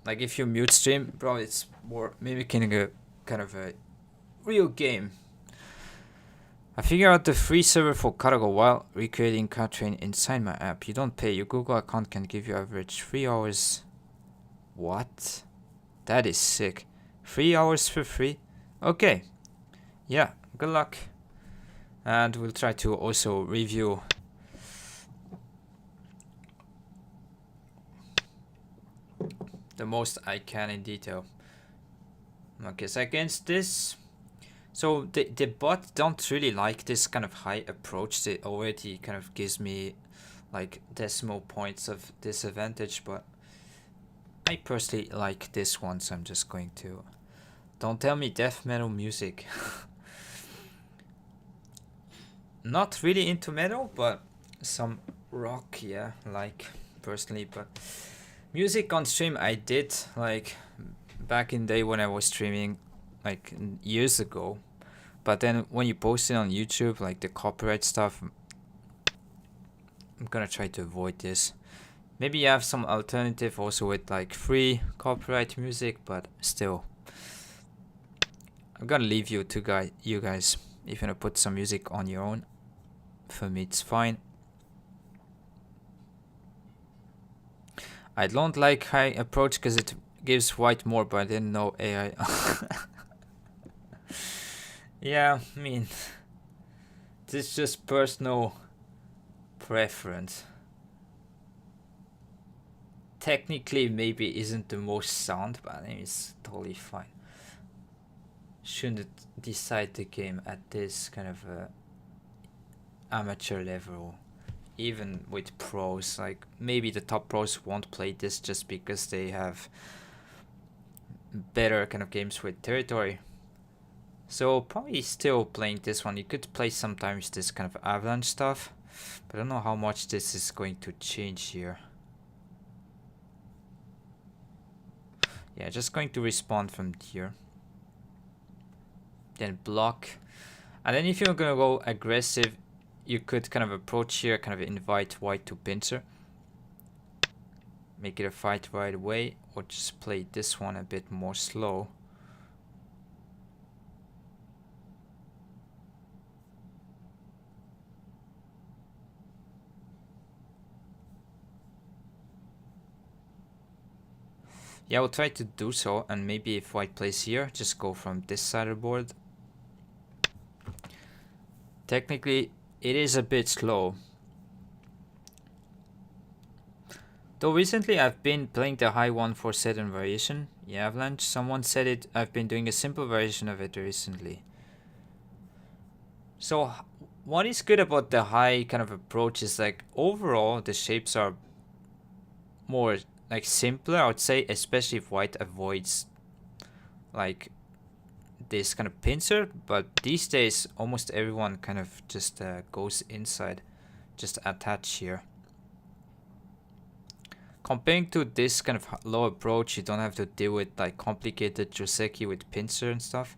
Like if you mute stream, probably it's more mimicking a kind of a real game. I figured out the free server for Karago while recreating card train inside my app. You don't pay. Your Google account can give you average 3 hours. What? That is sick. 3 hours for free? Okay. Yeah, good luck. And we'll try to also review the most I can in detail. Okay, so against this, so the bot don't really like this kind of high approach. It already kind of gives me like decimal points of disadvantage, but I personally like this one, so I'm just going to. Don't tell me death metal music. Not really into metal, but some rock, yeah, like personally. But music on stream I did like back in the day when I was streaming like years ago. But then when you post it on YouTube, like the copyright stuff, I'm gonna try to avoid this. Maybe you have some alternative also with like free copyright music, but still. I'm gonna leave you to you guys. If you wanna put some music on your own, for me it's fine. I don't like high approach because it gives white more, but I didn't know AI. Yeah, I mean, this is just personal preference. Technically, maybe isn't the most sound, but I think it's totally fine. Shouldn't decide the game at this kind of amateur level. Even with pros, like maybe the top pros won't play this just because they have better kind of games with territory. So probably still playing this one. You could play sometimes this kind of avalanche stuff, but I don't know how much this is going to change here. Yeah, just going to respond from here. Then block. And then if you're gonna go aggressive, you could kind of approach here, kind of invite white to pincer. Make it a fight right away, or just play this one a bit more slow. Yeah, we'll try to do so, and maybe if white plays here, just go from this side of the board. Technically, it is a bit slow. Though recently I've been playing the high 147 variation. Yeah, Avalanche, someone said it, I've been doing a simple version of it recently. So what is good about the high kind of approach is like overall the shapes are more like simpler, I would say, especially if white avoids like this kind of pincer. But these days almost everyone kind of just goes inside, just attach here. Comparing to this kind of low approach, you don't have to deal with like complicated joseki with pincer and stuff.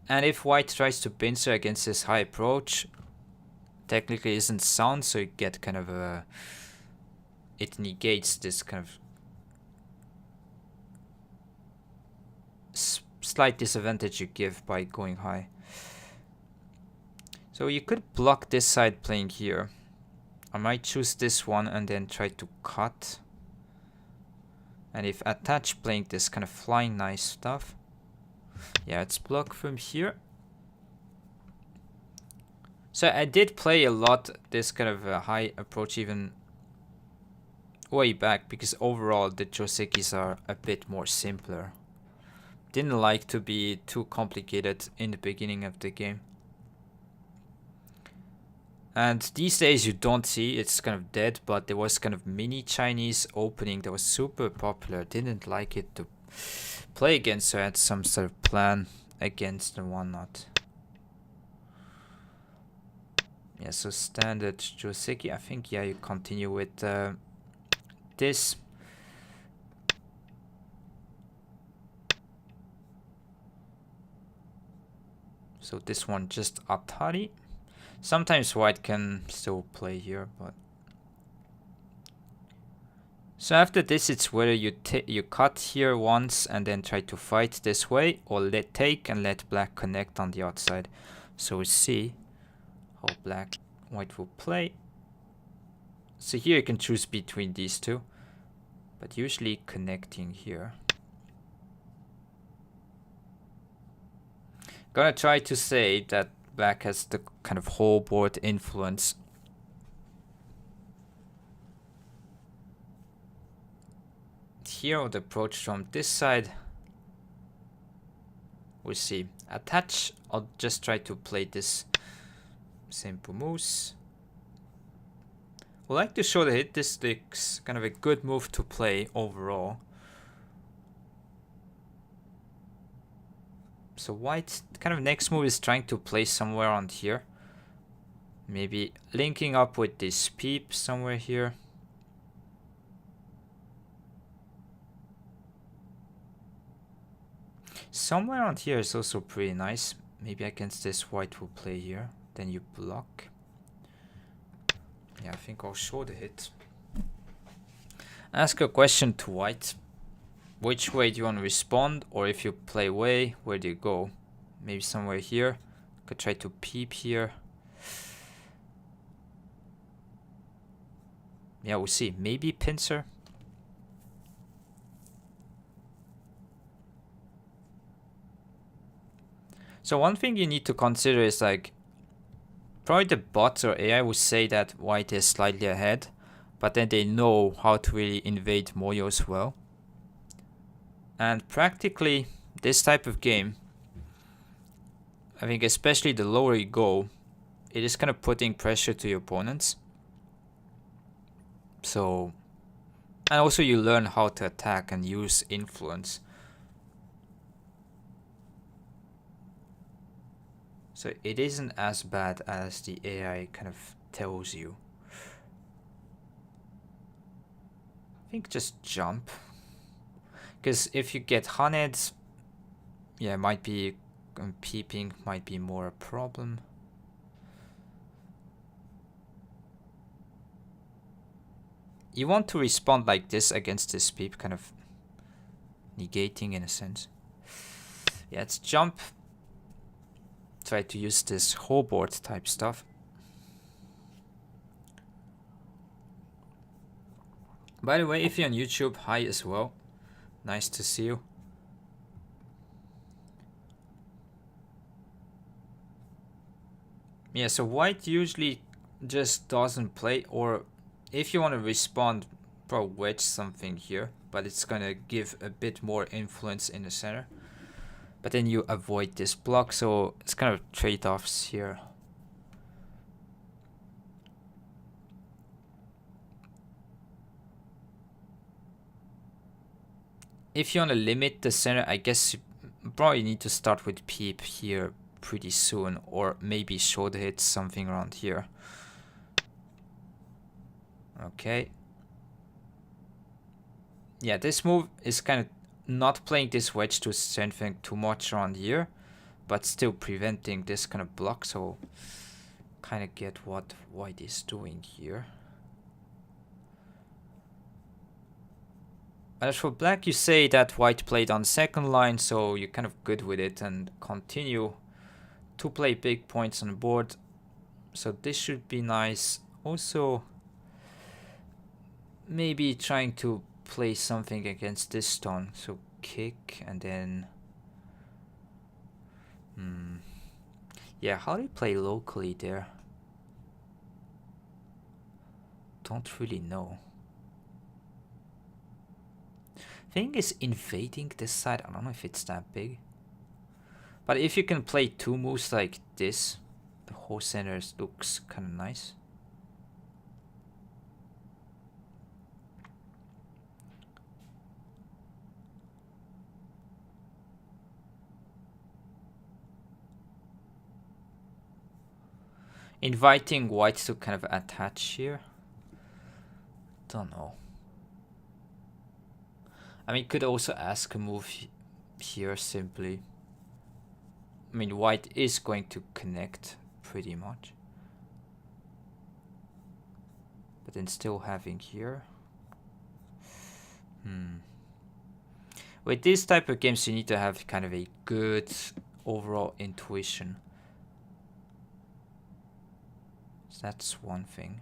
And if white tries to pincer against this high approach, technically isn't sound, so you get kind of a... it negates this kind of slight disadvantage you give by going high. So you could block this side playing here. I might choose this one and then try to cut. And if attach playing this kind of flying nice stuff. Yeah, it's blocked from here. So I did play a lot this kind of high approach even way back, because overall the josekis are a bit more simpler. Didn't like to be too complicated in the beginning of the game. And these days you don't see, it's kind of dead, but there was kind of mini Chinese opening that was super popular. Didn't like it to play against, so I had some sort of plan against and whatnot. Yeah, so standard joseki, I think, yeah, you continue with this. So this one just atari. Sometimes white can still play here, but... So after this, it's whether you cut here once and then try to fight this way, or let take and let black connect on the outside. So we see how white will play. So here you can choose between these two, but usually connecting here. Gonna try to say that black has the kind of whole board influence. Here the approach from this side, we see attach. I'll just try to play this simple moves. Would like to show that this looks kind of a good move to play overall. So white kind of next move is trying to play somewhere on here. Maybe linking up with this peep somewhere here. Somewhere on here is also pretty nice. Maybe against this white will play here. Then you block. Yeah, I think I'll show the hit. Ask a question to white. Which way do you want to respond? Or if you play way, where do you go? Maybe somewhere here. Could try to peep here. Yeah, we'll see. Maybe pincer. So one thing you need to consider is like, probably the bots or AI would say that white is slightly ahead, but then they know how to really invade Moyo as well. And practically this type of game, I think especially the lower you go, it is kind of putting pressure to your opponents. So, and also you learn how to attack and use influence. So it isn't as bad as the AI kind of tells you. I think just jump. Because if you get Haned, yeah, it might be and peeping might be more a problem. You want to respond like this against this peep, kind of negating in a sense. Yeah, let's jump. Try to use this whole board type stuff. By the way, if you're on YouTube, hi as well. Nice to see you. Yeah, so white usually just doesn't play, or if you want to respond, probably wedge something here, but it's gonna give a bit more influence in the center. But then you avoid this block, so it's kind of trade-offs here. If you want to limit the center, I guess you probably need to start with peep here pretty soon, or maybe shoulder hit something around here. Okay. Yeah, this move is kind of not playing this wedge to strengthen too much around here, but still preventing this kind of block, so kind of get what white is doing here. As for black, you say that white played on second line, so you're kind of good with it and continue to play big points on the board. So this should be nice. Also, maybe trying to play something against this stone. So kick and then... yeah, how do you play locally there? Don't really know. Thing is invading this side. I don't know if it's that big. But if you can play two moves like this, the whole center looks kind of nice. Inviting white to kind of attach here. Don't know. I mean, could also ask a move here simply. I mean, white is going to connect pretty much. But then still having here. With this type of games, you need to have kind of a good overall intuition. So that's one thing.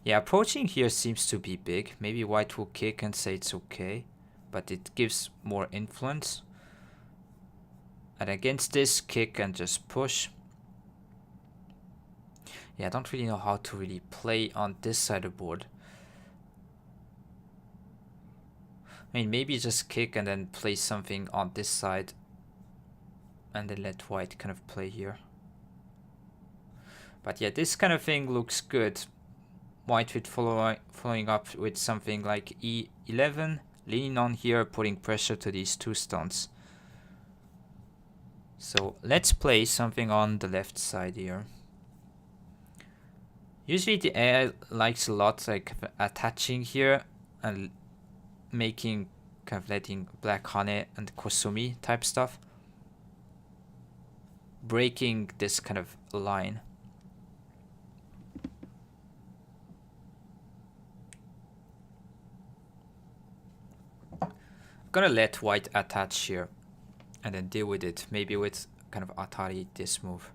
Yeah, approaching here seems to be big. Maybe white will kick and say it's okay, but it gives more influence. And against this, kick and just push. Yeah, I don't really know how to really play on this side of the board. I mean, maybe just kick and then play something on this side. And then let white kind of play here. But yeah, this kind of thing looks good. White with following up with something like E11, leaning on here, putting pressure to these two stones. So let's play something on the left side here. Usually the AI likes a lot like attaching here and making kind of letting black Hane and Kosumi type stuff, breaking this kind of line. Gonna let white attach here and then deal with it, maybe with kind of Atari this move.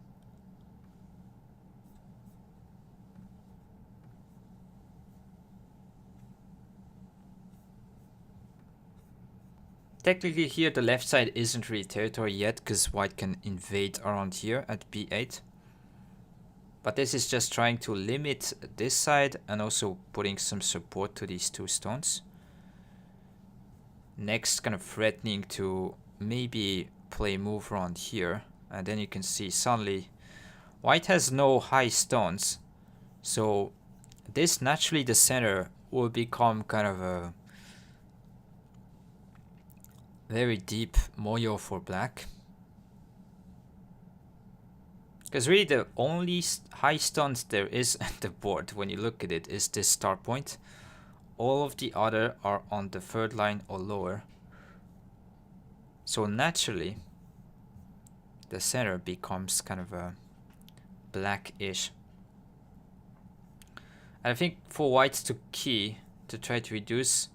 Technically here the left side isn't really territory yet because white can invade around here at b8. But this is just trying to limit this side and also putting some support to these two stones. Next, kind of threatening to maybe play move around here, and then you can see suddenly white has no high stones, so this naturally the center will become kind of a very deep moyo for black, because really the only high stones there is at the board when you look at it is this start point. All of the other are on the third line or lower. So naturally, the center becomes kind of a blackish. And I think for whites to key to try to reduce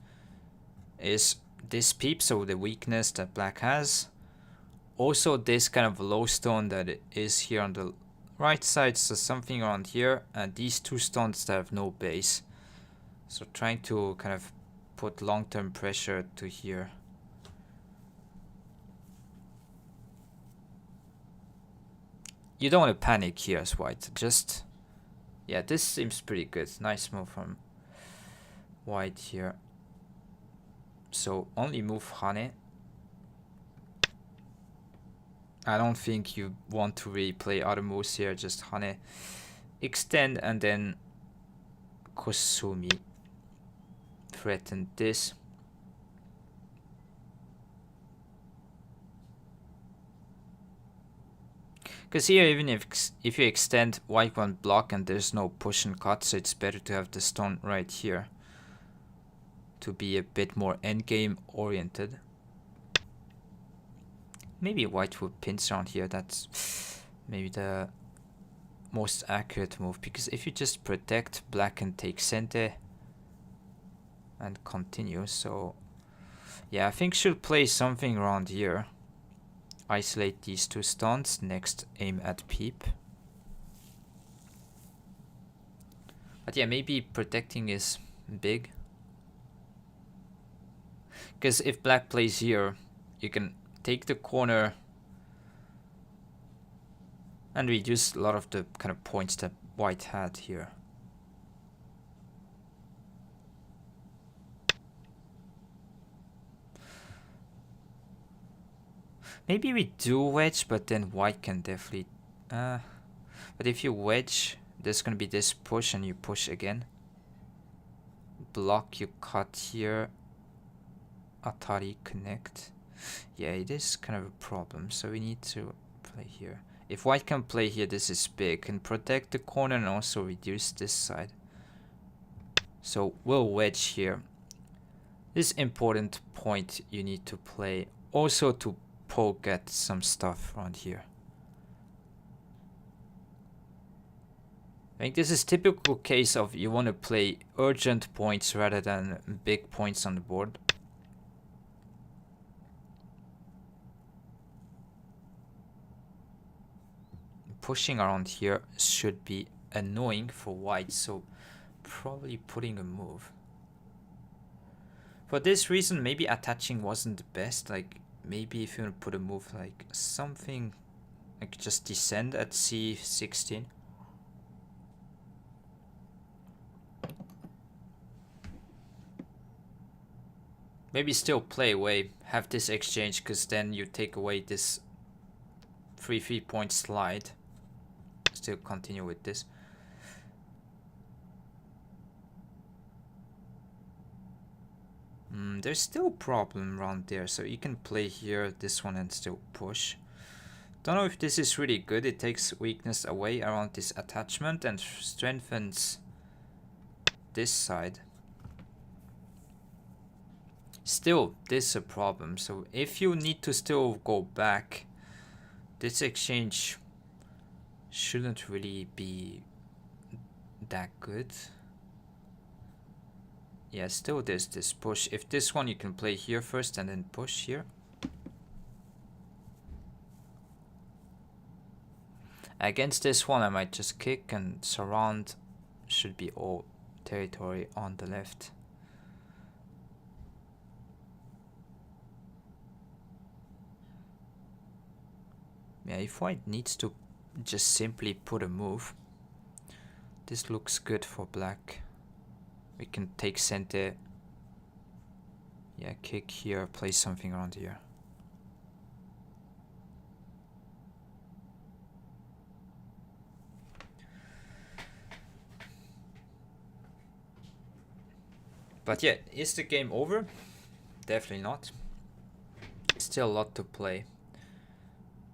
is this peep, so the weakness that black has. Also this kind of low stone that it is here on the right side, so something around here, and these two stones that have no base. So trying to kind of put long-term pressure to here. You don't want to panic here as white. Just, yeah, this seems pretty good. Nice move from white here. So only move honey. I don't think you want to really play other moves here. Just honey, extend, and then Kosumi. Threaten this. Because here, even if you extend, white won't block and there's no push and cut, so it's better to have the stone right here to be a bit more endgame oriented. Maybe white would pinch around here. That's maybe the most accurate move, because if you just protect, black can take center and continue. So yeah, I think should play something around here. Isolate these two stones. Next, aim at peep. But yeah, maybe protecting is big. Because if black plays here, you can take the corner and reduce a lot of the kind of points that white had here. Maybe we do wedge, but then white can definitely... but if you wedge, there's going to be this push and you push again. Block, you cut here. Atari connect. Yeah, it is kind of a problem, so we need to play here. If white can play here, this is big. Can protect the corner and also reduce this side. So we'll wedge here. This important point you need to play. Also to poke at some stuff around here. I think this is typical case of you want to play urgent points rather than big points on the board. Pushing around here should be annoying for white, so probably putting a move. For this reason, maybe attaching wasn't the best. Like maybe if you want to put a move like something like just descend at c16. Maybe still play away, have this exchange, because then you take away this 3-point slide. Still continue with this. There's still a problem around there, so you can play here this one and still push. Don't know if this is really good. It takes weakness away around this attachment and strengthens this side. Still, this is a problem. So if you need to still go back, this exchange shouldn't really be that good. Yeah, still there's this push. If this one you can play here first and then push here. Against this one I might just kick and surround. Should be all territory on the left. Yeah, if white needs to just simply put a move, this looks good for black. We can take center. Yeah, kick here, play something around here. But yeah, is the game over? Definitely not. Still a lot to play.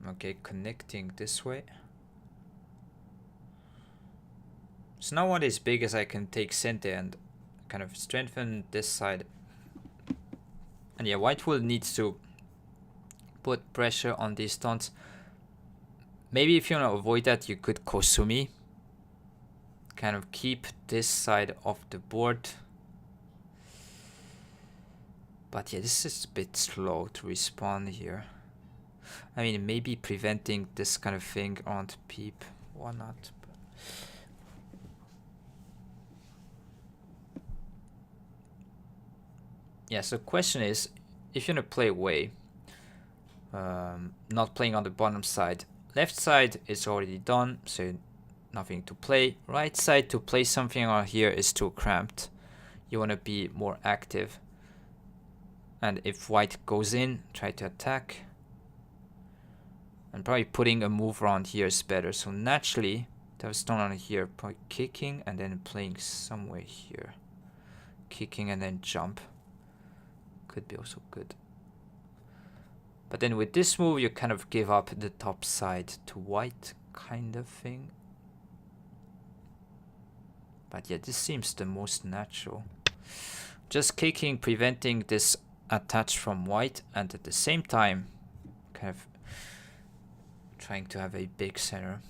Okay, connecting this way. So now what is big is I can take center and kind of strengthen this side. And yeah, white will need to put pressure on these stones. Maybe if you want to avoid that, you could Kosumi. Kind of keep this side of the board. But yeah, this is a bit slow to respond here. I mean, maybe preventing this kind of thing on peep. Why not? Yeah, so question is, if you want to play away, not playing on the bottom side, left side is already done, so nothing to play. Right side to play something on here is too cramped. You want to be more active. And if white goes in, try to attack. And probably putting a move around here is better. So naturally, to have stone on here, probably kicking and then playing somewhere here. Kicking and then jump. Could be also good. But then with this move, you kind of give up the top side to white kind of thing. But yeah, this seems the most natural. Just kicking, preventing this attach from white, and at the same time, kind of trying to have a big center.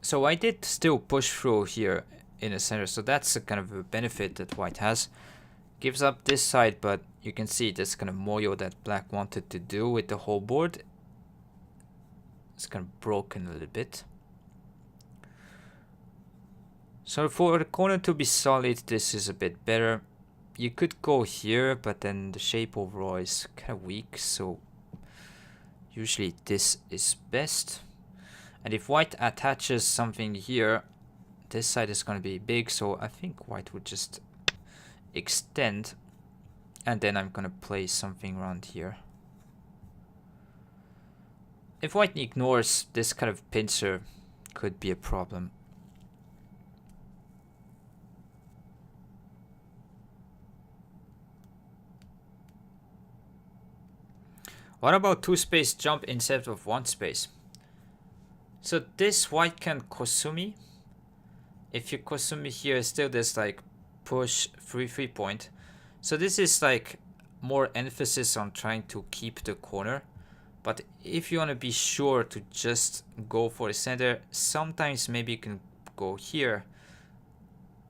So I did still push through here in the center, so that's a kind of a benefit that white has. Gives up this side, but you can see this kind of moyo that black wanted to do with the whole board. It's kind of broken a little bit. So for the corner to be solid, this is a bit better. You could go here, but then the shape overall is kind of weak, so usually this is best. And if white attaches something here, this side is going to be big, so I think white would just extend, and then I'm going to play something around here. If white ignores this kind of pincer, could be a problem. What about 2-space jump instead of 1 space? So this white can Kosumi. If you Kosumi here, still there's like push 3 point. So this is like more emphasis on trying to keep the corner. But if you want to be sure to just go for the center, sometimes maybe you can go here.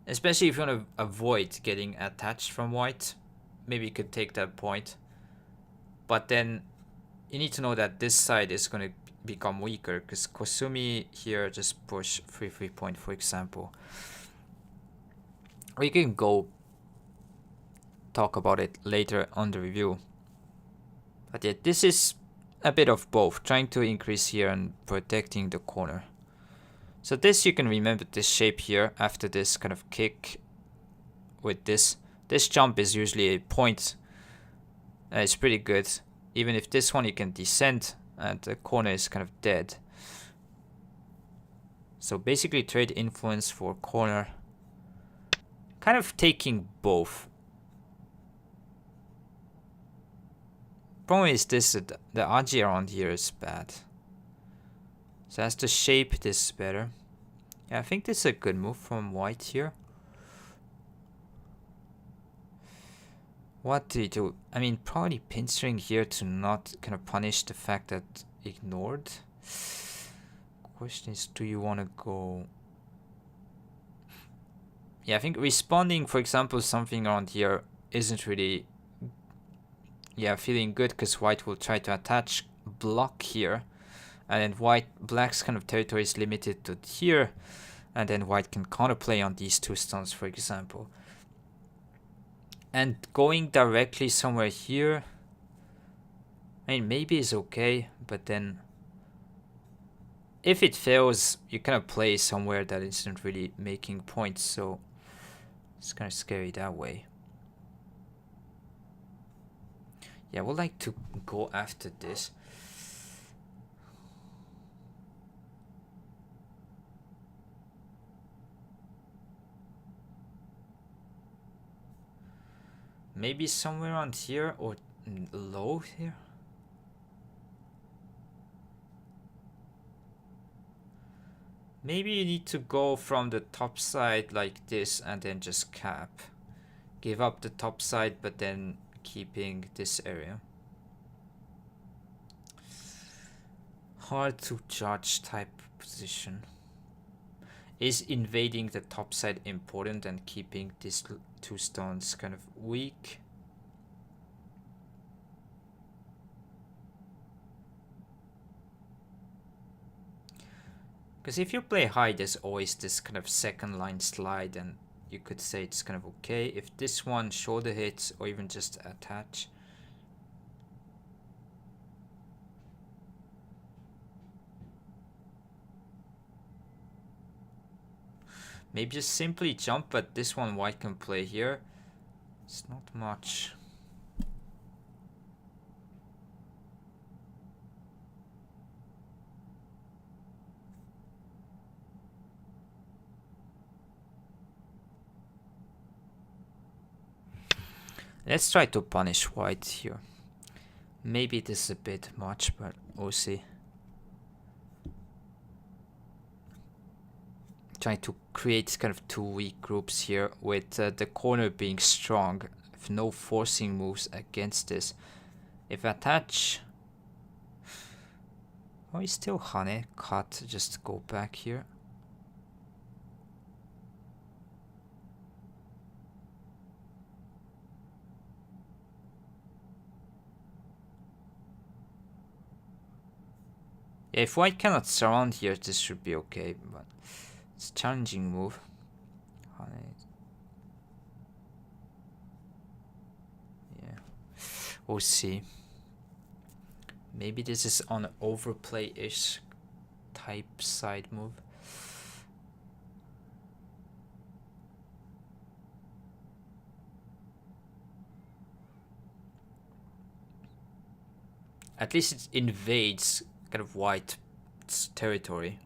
Especially if you want to avoid getting attached from white. Maybe you could take that point. But then you need to know that this side is going to become weaker, because Kosumi here just push 3 point, for example. Or you can go talk about it later on the review. But yeah, this is a bit of both, trying to increase here and protecting the corner. So this, you can remember this shape here after this kind of kick with this. This jump is usually a point. It's pretty good. Even if this one you can descend and the corner is kind of dead. So basically trade influence for corner. Kind of taking both. Problem is this, the Aji around here is bad. So as to shape this better. Yeah, I think this is a good move from white here. What do you do? I mean, probably pincering here to not kind of punish the fact that ignored. Question is, do you want to go? Yeah, I think responding, for example, something around here isn't really, yeah, feeling good, because white will try to attach, block here, and then black's kind of territory is limited to here, and then white can counterplay on these 2 stones, for example. And going directly somewhere here, I mean, maybe is okay, but then if it fails, you kind of play somewhere that isn't really making points, so it's kind of scary that way. Yeah, I would like to go after this. Maybe somewhere around here or low here. Maybe you need to go from the top side like this and then just cap. Give up the top side, but then keeping this area. Hard to judge type position. Is invading the top side important and keeping these two stones kind of weak? Because if you play high, there's always this kind of second line slide, and you could say it's kind of okay. If this one shoulder hits or even just attach. Maybe just simply jump, but this one white can play here. It's not much. Let's try to punish white here. Maybe this is a bit much, but we'll see. Trying to create kind of two weak groups here with the corner being strong. If no forcing moves against this. If attach... Oh, he's still Hane. Cut, just go back here. Yeah, if white cannot surround here, this should be okay, but it's a challenging move. Yeah, we'll see. Maybe this is on an overplay-ish type side move. At least it invades kind of white's territory.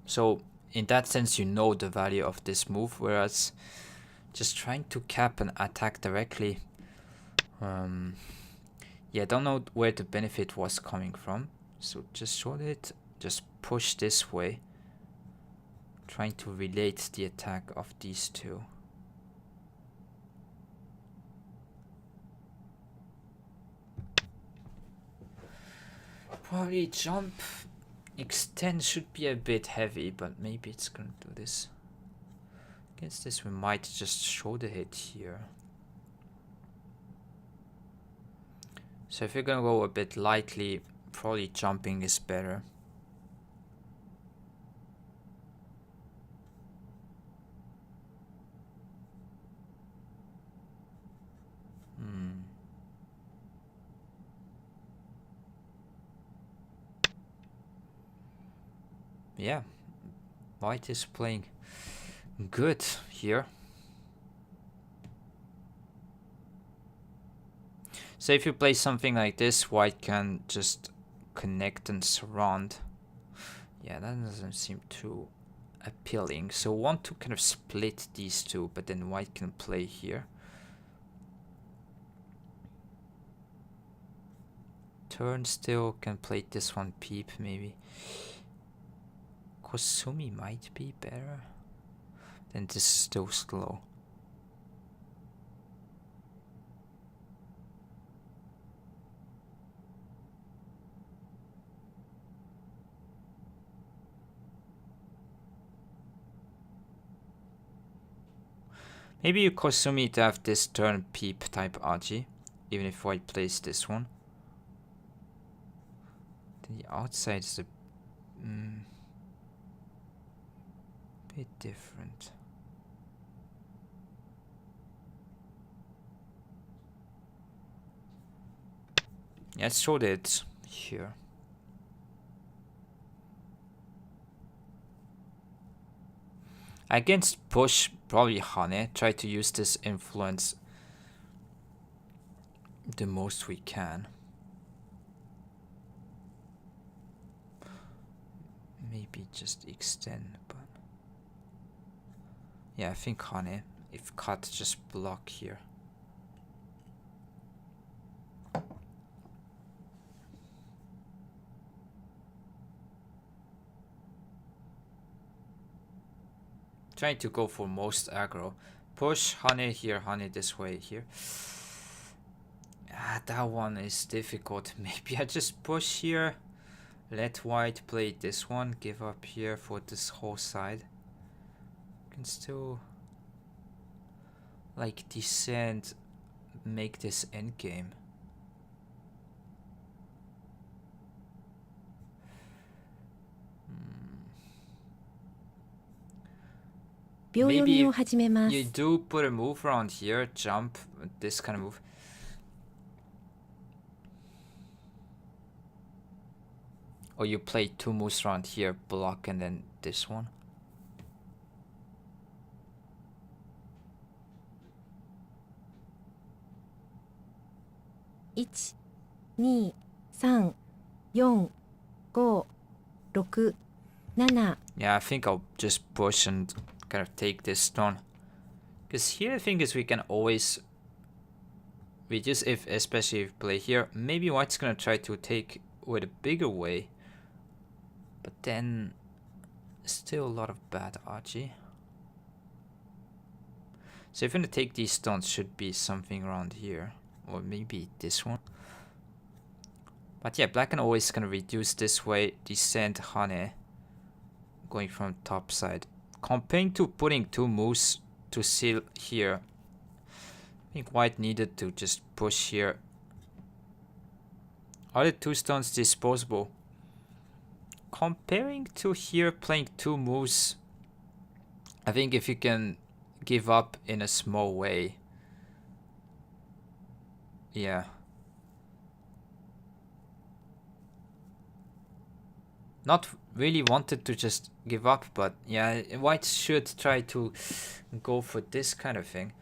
So in that sense, you know the value of this move, whereas just trying to cap and attack directly, yeah, I don't know where the benefit was coming from. So just short it, just push this way, trying to relate the attack of these two. Probably jump. Extend should be a bit heavy, but maybe it's gonna do this. Against this, we might just shoulder hit here. So if you're gonna go a bit lightly, probably jumping is better. Yeah, white is playing good here. So if you play something like this, white can just connect and surround. Yeah, that doesn't seem too appealing. So want to kind of split these two, but then white can play here. Turn still, can play this one peep maybe. Kosumi might be better. Then this is still slow. Maybe you Kosumi to have this turn peep type Aji, even if white plays this one. Then the outside is a bit different. Yeah, let's show it here. Against push, probably Hane. Try to use this influence the most we can. Maybe just extend, but yeah, I think Hane. If cut, just block here. Trying to go for most aggro. Push Hane here, Hane this way here. That one is difficult. Maybe I just push here. Let white play this one. Give up here for this whole side. Can still like descend, make this endgame. Maybe you do put a move around here, jump, this kind of move. Or you play 2 moves around here, block, and then this one. One, 2, 3, 4, 5, 6, 7. Yeah, I think I'll just push and kind of take this stone. Because here the thing is we can always reduce, if especially if we play here. Maybe white's gonna try to take with a bigger way. But then still a lot of bad archie. So if I'm gonna take these stones, should be something around here. Or maybe this one. But yeah, black can always gonna reduce this way, descend Hane, going from top side. Comparing to putting 2 moves to seal here, I think white needed to just push here. Are the 2 stones disposable? Comparing to here, playing 2 moves, I think if you can give up in a small way, yeah. Not really wanted to just give up, but yeah, white should try to go for this kind of thing.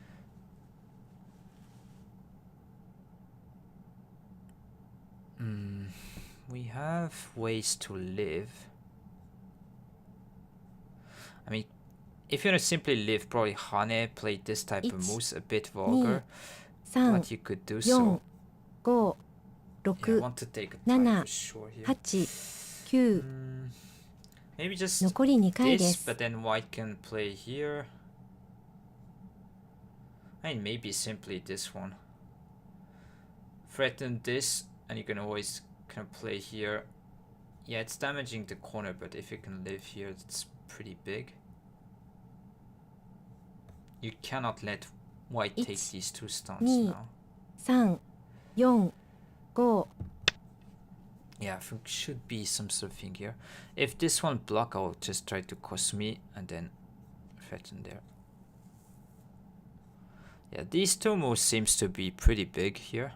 We have ways to live. I mean, if you want to simply live, probably Hane played this type of moves, a bit vulgar, but you could do so. 5, Yeah, I 6, want to take a time 7, for sure here. 8, 9. Maybe just 残り2回で this, す。 but then white can play here. I mean, maybe simply this one. Threaten this, and you can always kind of play here. Yeah, it's damaging the corner, but if you can live here, it's pretty big. You cannot let white take these 2 stones 2, now. 3, 4, 5. Yeah, I think should be some sort of thing here. If this one block, I'll just try to Cosme and then threaten there. Yeah, these 2 moves seems to be pretty big here.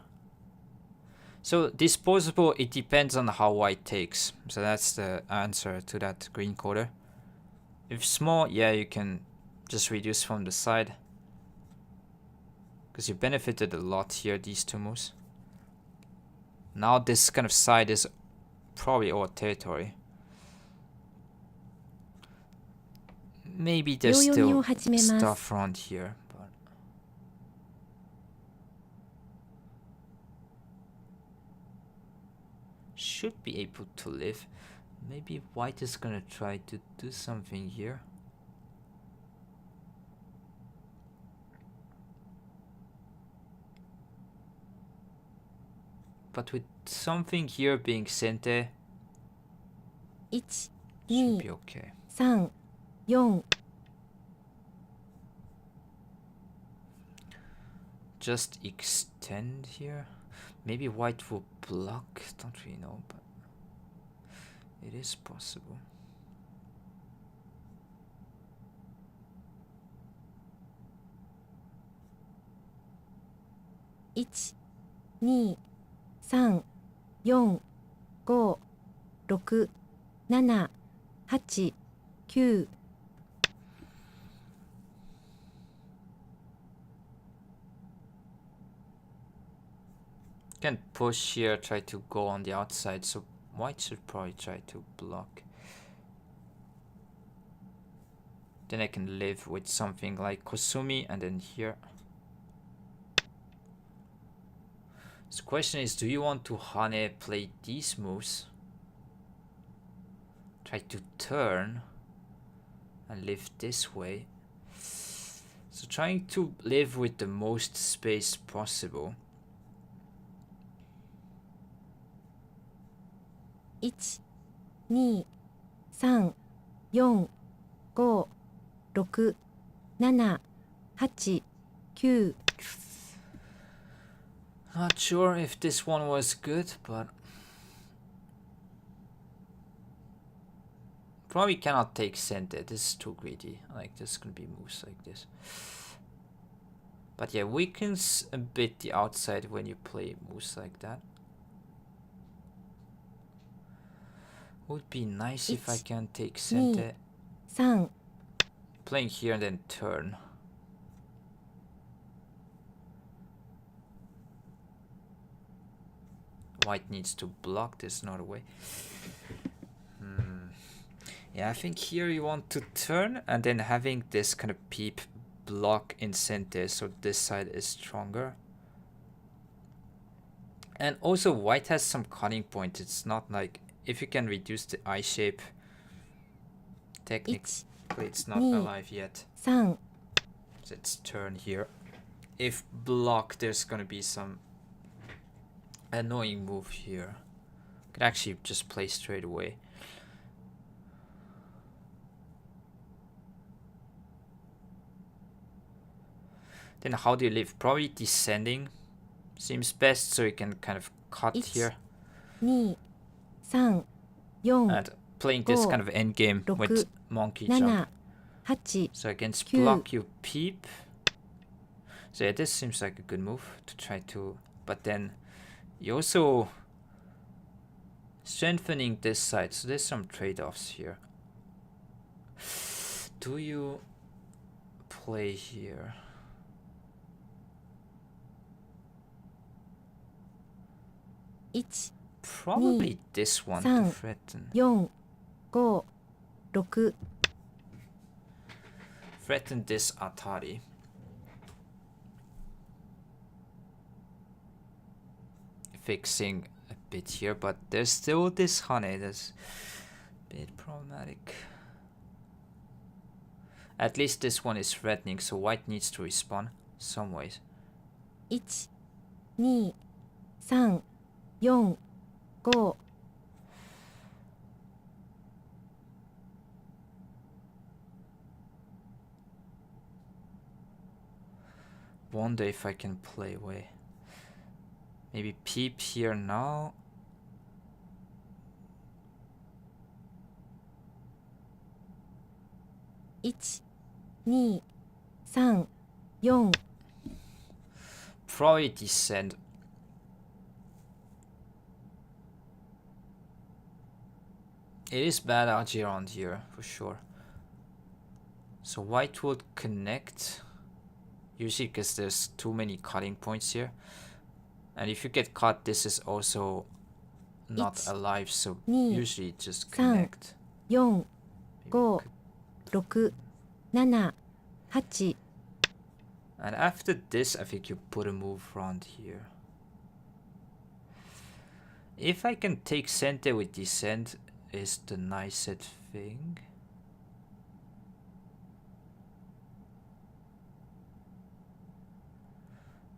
So disposable, it depends on how white takes. So that's the answer to that green quarter. If small, yeah, you can just reduce from the side. Because you benefited a lot here, these 2 moves. Now this kind of side is probably our territory. Maybe there's still stuff around here, but should be able to live. Maybe white is gonna try to do something here. But with something here being Sente, 1, should 2, be okay. 3, 4. Just extend here. Maybe white will block, don't really know, but it is possible. One, 2, 3, 4, 5, 6, 7, 8, 9. Can push here, try to go on the outside, so white should probably try to block. Then I can live with something like Kosumi, and then here. So the question is, do you want to Hane play these moves? Try to turn and live this way, So trying to live with the most space possible. 1、2、3、4、5、6、7、8、9。 Not sure if this one was good, but probably cannot take center. This is too greedy. Like this gonna be moves like this. But yeah, weakens a bit the outside when you play moves like that. Would be nice if I can take center. 3 Playing here and then turn. White needs to block this, not away. Yeah, I think here you want to turn and then having this kind of peep block in center, so this side is stronger. And also white has some cutting point. It's not like if you can reduce the eye shape, technically it's not alive yet. 3 So it's turn here. If block, there's gonna be some annoying move here. Could actually just play straight away. Then how do you live? Probably descending seems best, so you can kind of cut here. 2 3 4 And playing this kind of end game with monkey jump. 7 8 So against 9 block you peep. So yeah, this seems like a good move to try to, but then you also strengthening this side, so there's some trade-offs here. Do you play here? Probably this one to threaten. 4 5 6 Threaten this Atari. Fixing a bit here, but there's still this honey that's a bit problematic. At least this one is threatening, so white needs to respond some ways. 1 2 3 4 5 Wonder if I can play away. Maybe peep here now. One, 2 3 4 Probably descend. It is bad RG around here for sure. So white would connect. Usually because there's too many cutting points here. And if you get cut, this is also not alive, so usually just connect. 4 5 6 7 8 And after this, I think you put a move around here. If I can take center with descent is the nicest thing.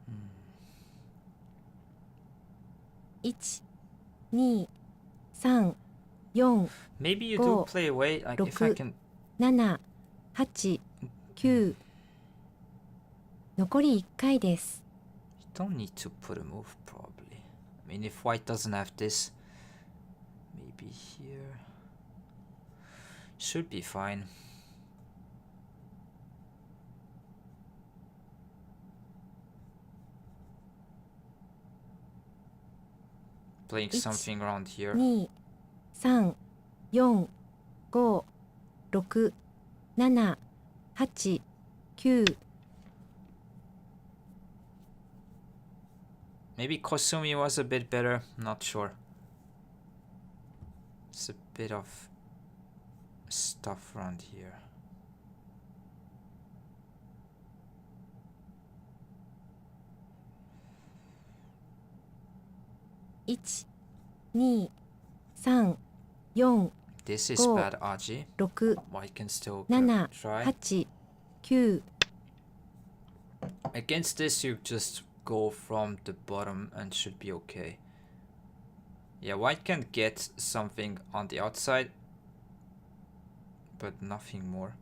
One, 2 3 4 Maybe you do play away, like if I can. 7 8 9残り1回です。 You don't need to put a move probably. I mean, if white doesn't have this, maybe here. Should be fine. Playing something around here. 2 3 4 5 6 7 8 9 Maybe Kosumi was a bit better, not sure. It's a bit of stuff around here. One, 2 3 4 This is Go. bad RG. 6 White can still 7 try. 8 9 Against this, you just go from the bottom and should be okay. Yeah, white can get something on the outside, but nothing more.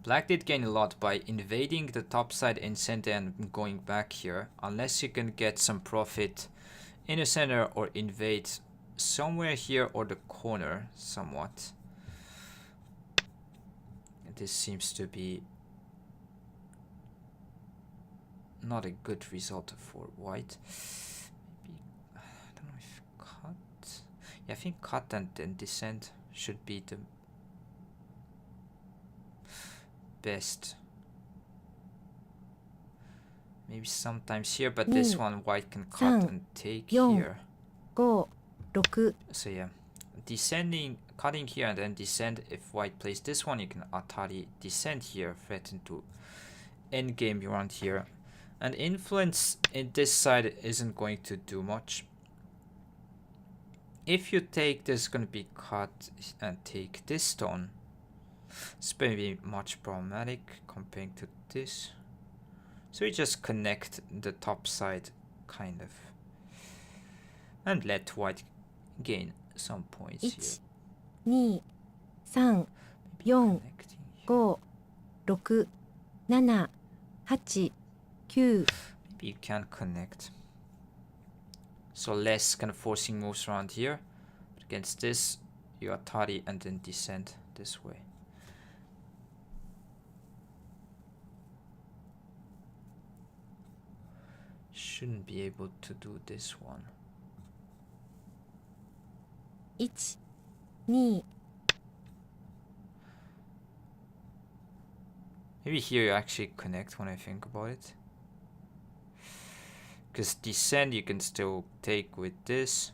Black did gain a lot by invading the top side in center and going back here, unless you can get some profit in the center or invade somewhere here or the corner somewhat. This seems to be not a good result for white. Maybe, I don't know if cut. Yeah, I think cut and then descend should be the best. Maybe sometimes here, but this one white can cut and take here. So yeah, descending, cutting here and then descend. If white plays this one, you can atari descend here, threaten to endgame around here. And influence in this side isn't going to do much. If you take this, going to be cut and take this stone. It's going to be much problematic comparing to this. So we just connect the top side, kind of. And let white gain some points here. 1, 2, 3, 4, 5, 6, 7, 8, 9. Maybe you can connect. So less kind of forcing moves around here. But against this, you atari and then descend this way. Shouldn't be able to do this one. 1, 2. Maybe here you actually connect when I think about it. Because descend you can still take with this.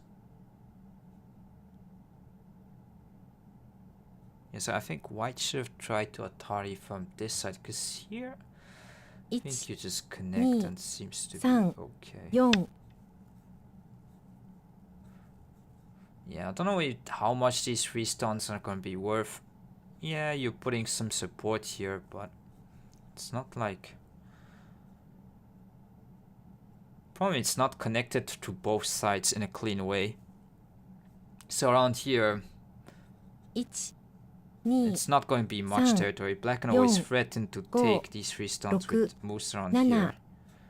Yeah, so I think white should have tried to atari from this side. Because here, I think you just connect and seems to be okay. 4. Yeah, I don't know how much these 3 stones are going to be worth. Yeah, you're putting some support here, but it's not like... Problem it's not connected to both sides in a clean way. So around here, 1, 2, it's not going to be much territory. Black can always threaten to take these 3 stones with moves around here.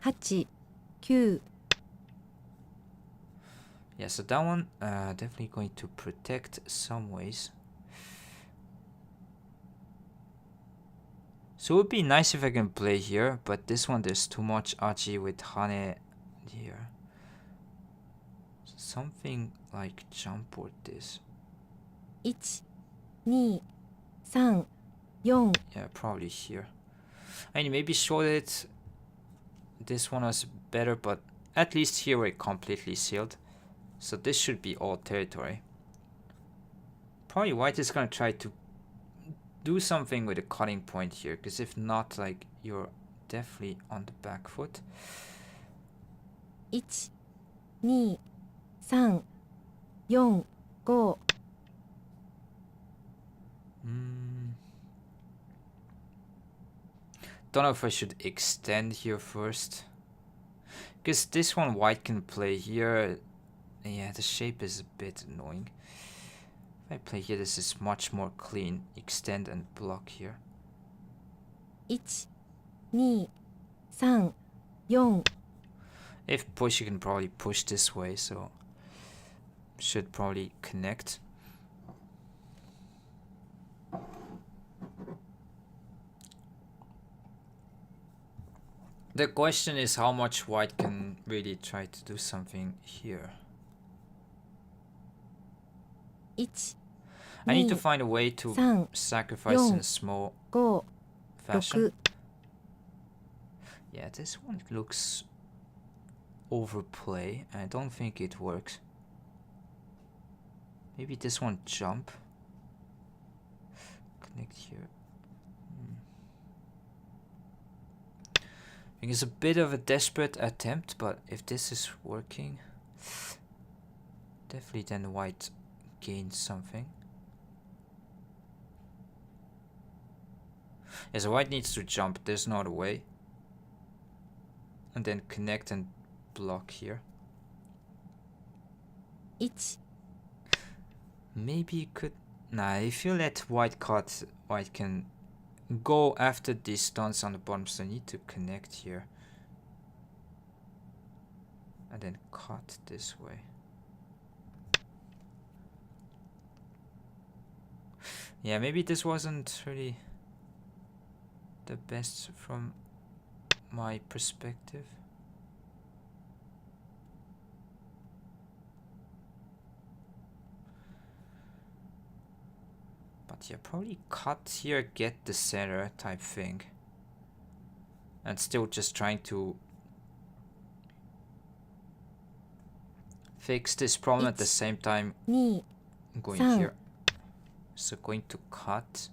8, 9. Yeah, so that one definitely going to protect some ways. So it would be nice if I can play here, but this one there's too much aji with hane here. Something like jump or this. 1, 2, 3, 4. Yeah, probably here. I mean, maybe short it. This one was better, but at least here we're completely sealed. So this should be all territory. Probably white is going to try to do something with a cutting point here, because if not, like, you're definitely on the back foot. 1, 2, 3, 4, 5. Don't know if I should extend here first. Because this one white can play here. Yeah, the shape is a bit annoying. If I play here, this is much more clean. Extend and block here. 1, 2, 3, 4. If push, you can probably push this way, so should probably connect. The question is how much white can really try to do something here. 1, I need to find a way to sacrifice in a small 5, fashion. 6. Yeah, this one looks overplay. I don't think it works. Maybe this one jump. Connect here. I think it's a bit of a desperate attempt, but if this is working, Definitely then white gains something. Yeah, so white needs to jump. There's no other way. And then connect and block here. 1 Maybe you could... Nah, if you let white cut, white can go after these stones on the bottom. So you need to connect here. And then cut this way. Yeah, maybe this wasn't really the best from my perspective. But yeah, probably cut here, get the center type thing. And still just trying to fix this problem at the same time. 2 Going 3 here. So going to cut.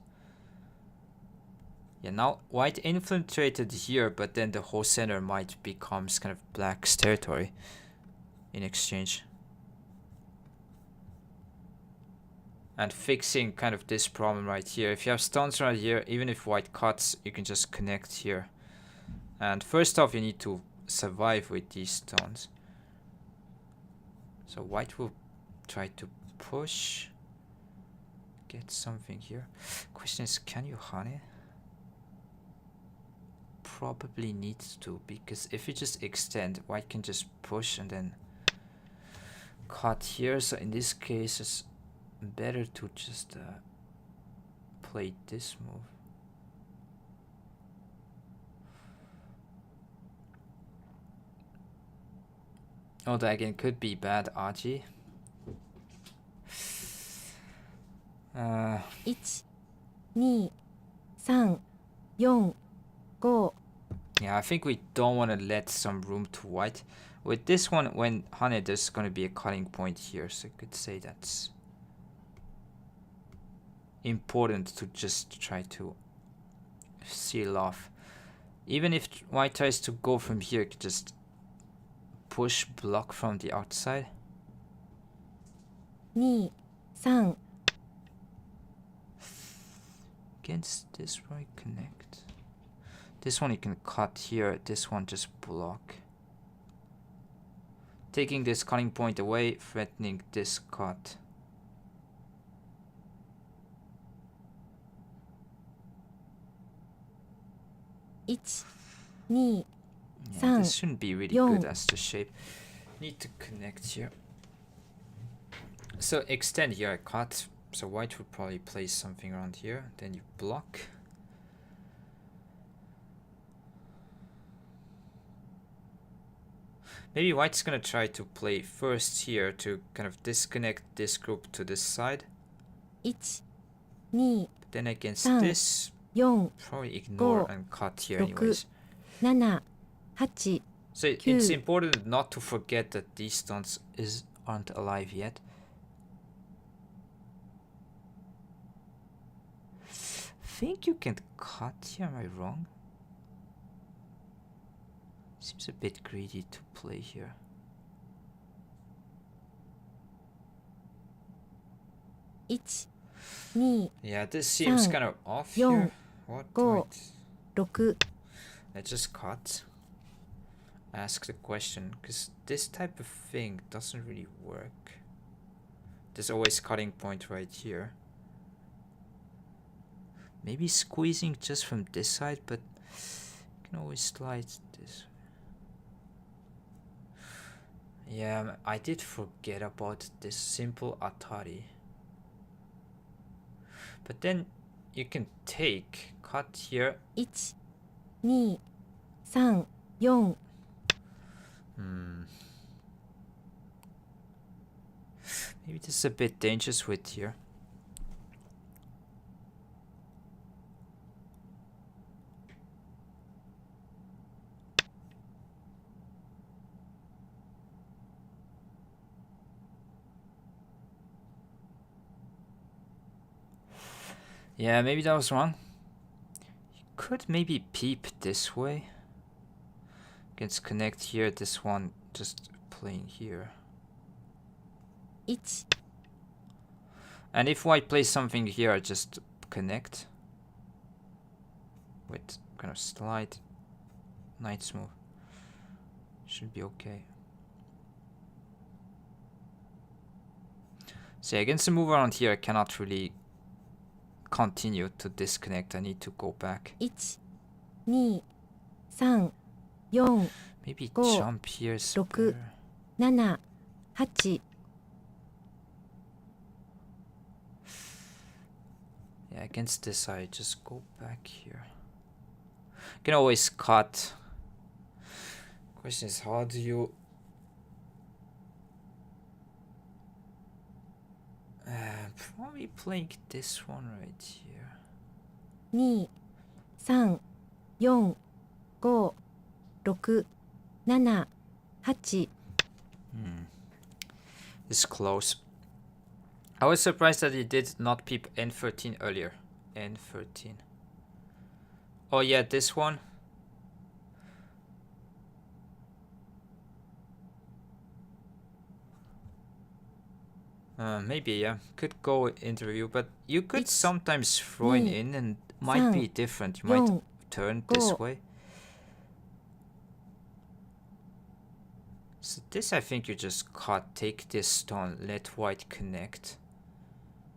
Yeah, now white infiltrated here, but then the whole center might becomes kind of black's territory in exchange. And fixing kind of this problem right here. If you have stones right here, even if white cuts, you can just connect here. And first off, you need to survive with these stones. So white will try to push. Get something here. Question is, can you honey? Probably needs to, because if you just extend, white can just push and then cut here. So in this case, it's better to just play this move. Oh, that again could be bad, Aji. 1 2 3 4 5 Yeah, I think we don't want to let some room to white. With this one, when honey, there's going to be a cutting point here, so I could say that's important to just try to seal off. Even if white tries to go from here, you could just push block from the outside. 2 3 Against this one, connect. This one you can cut here, this one just block. Taking this cutting point away, threatening this cut. 1 2 Yeah, this shouldn't be really good as the shape. Need to connect here. So extend here, I cut. So white would probably place something around here. Then you block. Maybe white's gonna try to play first here to kind of disconnect this group to this side. 1 2 But then against 3 this, 4 probably ignore 5 and cut here 6 anyways. 7 8 So it's important not to forget that these stones aren't alive yet. I think you can cut here, am I wrong? Seems a bit greedy to play here. 1 2 Yeah, this seems kind of off here. What? 5 Wait. 6 Let's just cut. Ask the question, because this type of thing doesn't really work. There's always cutting point right here. Maybe squeezing just from this side, but you can always slide this. Yeah, I did forget about this simple Atari. But then you can take, cut here. 1 2 3 4 Maybe this is a bit dangerous with here. Yeah, maybe that was wrong. You could maybe peep this way. Against connect here, this one just playing here. 1 And if white plays something here, just connect with kind of slide knight's move. Should be okay. See, against the move around here, I cannot really continue to disconnect. I need to go back. 1 2 3 4 Maybe Go. jump here is 6 better. 7 8 Yeah, against this, I just go back here. Can always cut. Question is, how do you... probably playing this one right here. 2 3 4 5 6 7 8 It's close. I was surprised that he did not peep N13 earlier. N13. Oh yeah, this one. Maybe, yeah. Could go interview, but you could It's sometimes throw it me. in and might be different. You might Young. turn this Go. way. So this, I think you just cut, take this stone, let white connect.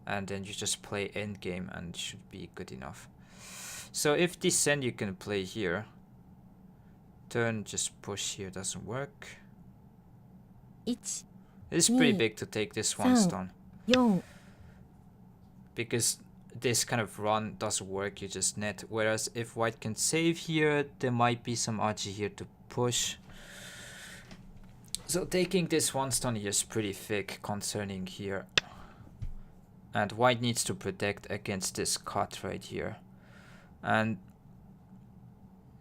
And then you just play endgame and it should be good enough. So if descend you can play here. Turn, just push here, doesn't work. 1 It's pretty Mm. big to take this one Sound. stone. 4 Because this kind of run doesn't work, you just net. Whereas if white can save here, there might be some aji here to push. So taking this one stone here is pretty thick concerning here. And white needs to protect against this cut right here. And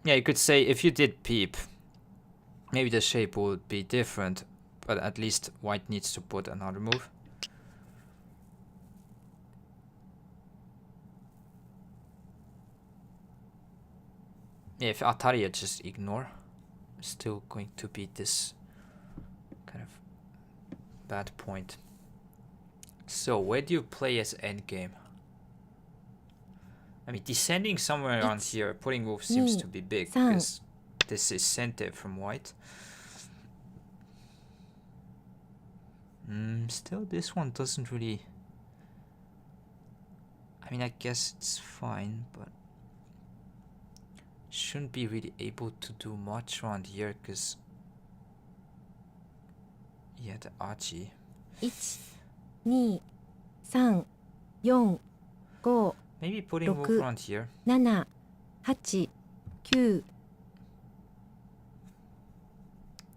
yeah, you could say if you did peep, maybe the shape would be different. But at least white needs to put another move. Yeah, if Ataria just ignore, still going to be this kind of bad point. So where do you play as endgame? I mean, descending somewhere around It's here, putting move seems me, to be big son. because this is center from white. Still, this one doesn't really... I mean, I guess it's fine, but... shouldn't be really able to do much around here, because... yeah, the aji. 1 2 3 4 5 Maybe putting move Look. around here. 7 8 9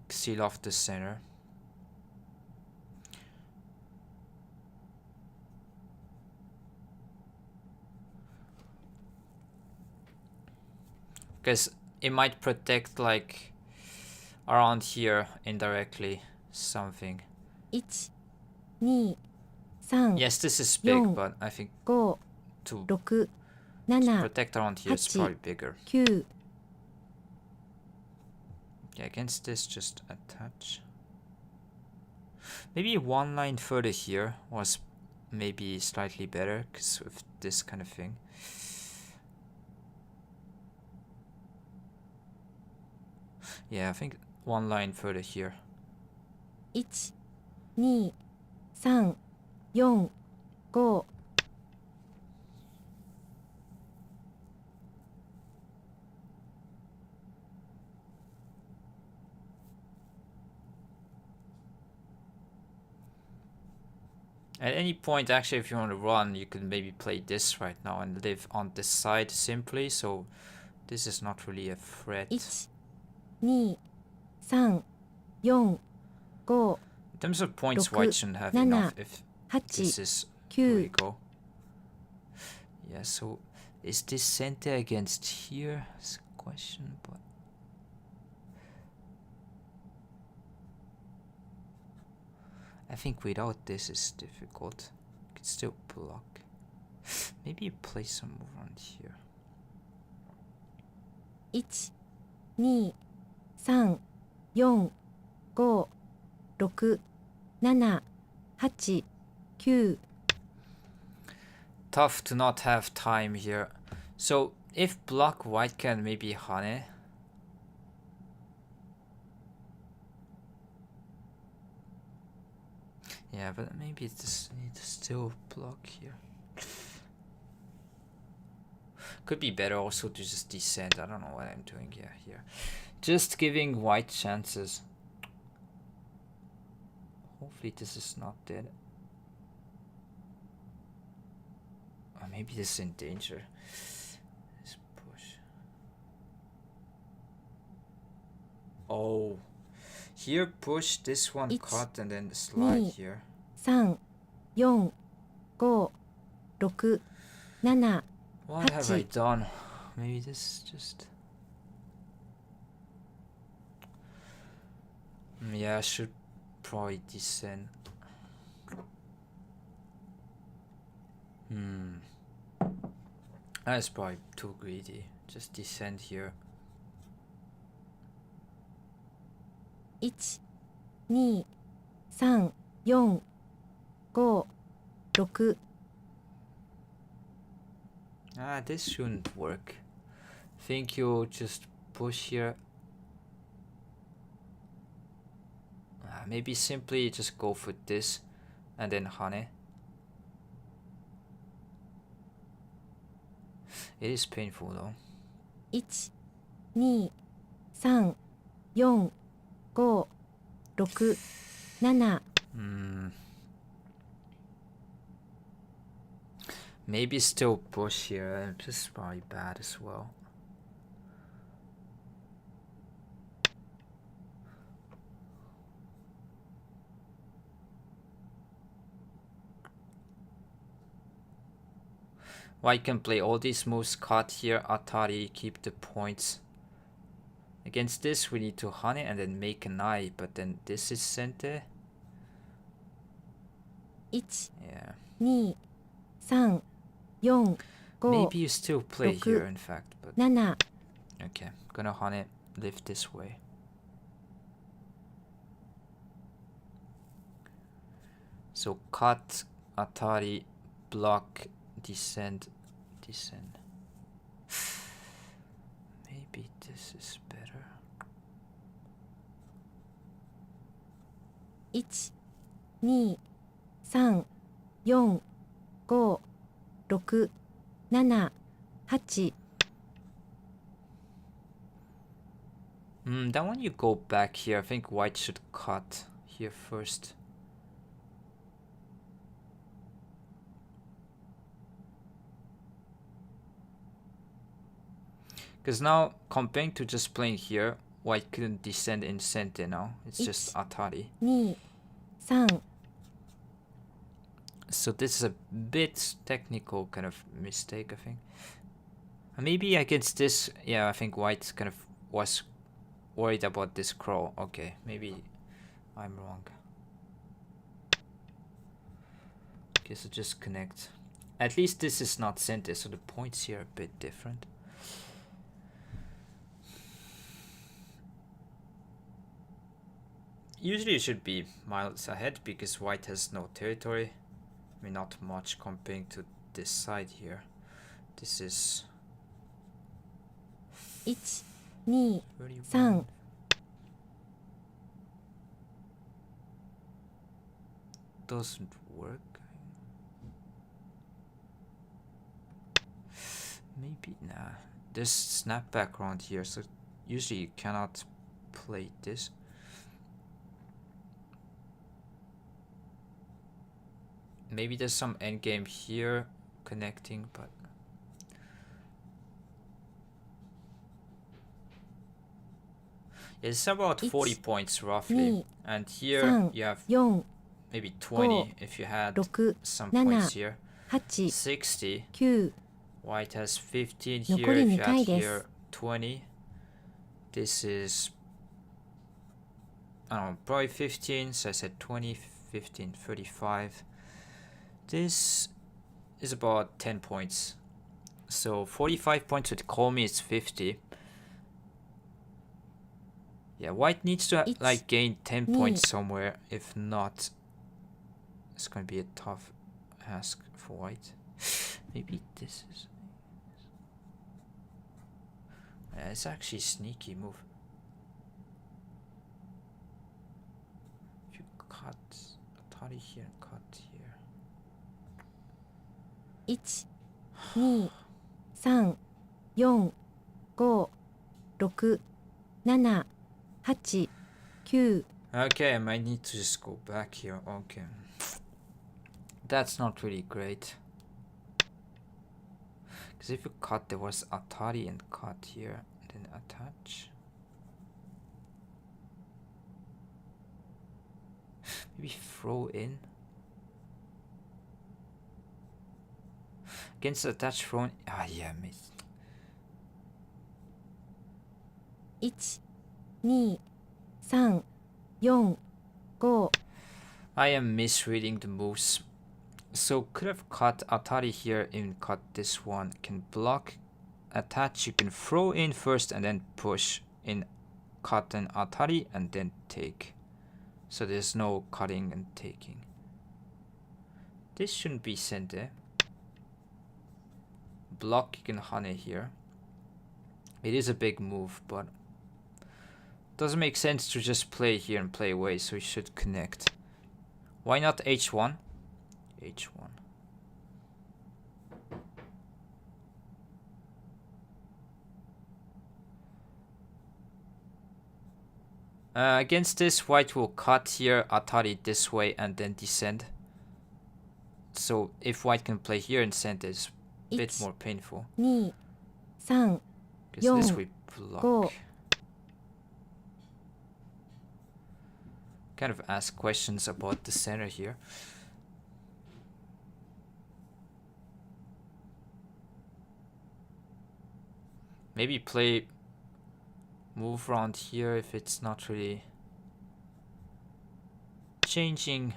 Seal off the center. Because it might protect like around here indirectly something. 1 2 3 Yes, this is big, Young. but I think 5 to 6 7 protect around here is Hachi. probably bigger. 9 Yeah, against this, just attach. Maybe one line further here was maybe slightly better, because of this kind of thing. Yeah, I think one line further here. 1 2 3 4 5 At any point, actually, if you want to run, you can maybe play this right now and live on this side simply. So this is not really a threat. 1 2 3 4 5 In terms of points, Look, white shouldn't have 7 enough if 8 this is where we 9 go. Yeah, so is this center against here? Is a question, but I think without this is difficult. You can still block. Maybe you play some move around here. 1 2 3 4 5 6 7 8、9、Tough to not have time here. So if block white can maybe hane. Yeah, but maybe this need to still block here. Could be better also to just descend. I don't know what I'm doing here. Just giving white chances. Hopefully this is not dead. Or maybe this is in danger. Let's push. Oh. Here push, this one cut and then slide here. 3、4、5、6、7、What have I done? Maybe this just... Yeah, I should probably descend. That's probably too greedy. Just descend here. 1、2、3、4、5、6。This shouldn't work. Think you'll just push here. Maybe simply just go for this and then hane. It is painful though. 1、2、3、4、5、6、7。Maybe still push here. This is probably bad as well. White can play all these moves, cut here, atari, keep the points. Against this we need to hane and then make an eye, but then this is sente. 1、 Yeah. 2、3、4、5、 Maybe you still play here in fact, but 7。 okay, gonna hane, lift this way. So cut, atari, block, descend, descend. Maybe this is better. 1、2、3、4、5、6、7、8。 Then when you go back here, I think white should cut here first. Because now, comparing to just playing here, white couldn't descend in center now. It's just atari. 2、3。 So this is a bit technical kind of mistake, I think. Maybe against this, yeah, I think white kind of was worried about this crow. Okay, maybe I'm wrong. Okay, so just connect. At least this is not center, so the points here are a bit different. Usually it should be miles ahead because white has no territory. I mean, not much comparing to this side here. This is 1、2、 31. 3。 Doesn't work. Maybe nah. There's snapback around here, so usually you cannot play this. Maybe there's some endgame here connecting, but it's about 40 points roughly. And here you have 4、 maybe 20 if you had 6、 some 7、 points here. 8、 60. 9。 White has 15 here. 残り If 2 you 回 had で here す。 20. This is, I don't know, probably 15. So I said 20, 15, 35. This is about 10 points. So 45 points with call me is 50. Yeah, white needs to like gain 10 points somewhere. If not, It's gonna be a tough ask for white. Maybe this is... it's actually a sneaky move. If you cut Atari here and cut here. 1、2、3、4、5、6、7、8、9。 Okay, I might need to just go back here. Okay. That's not really great. Because if you cut, there was Atari and cut here, then attach. Maybe throw in. Against attach thrown. Ah, yeah, missed. 1、2、3、4、5。 I am misreading the moves. So could have cut Atari here and cut this one. Can block, attach. You can throw in first and then push in, cut an Atari and then take. So there's no cutting and taking. This shouldn't be sente. Block, you can hane here. It is a big move, but doesn't make sense to just play here and play away, so we should connect. Why not h1? h1. Against this, white will cut here, Atari this way, and then descend. So if white can play here and send, it's a bit more painful. 2、3、 Because this we block. Kind of ask questions about the center here. Maybe play move around here if it's not really changing